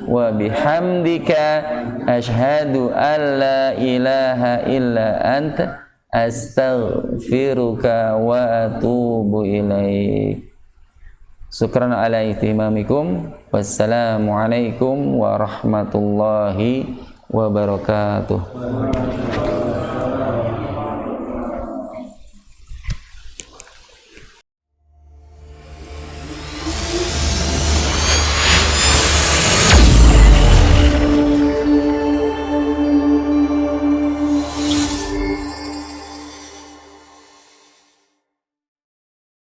wa bihamdika asyhadu an la ilaha illa anta astaghfiruka wa atubu ilaik. Syukran ala ihtimamikum. Wassalamualaikum warahmatullahi wabarakatuh.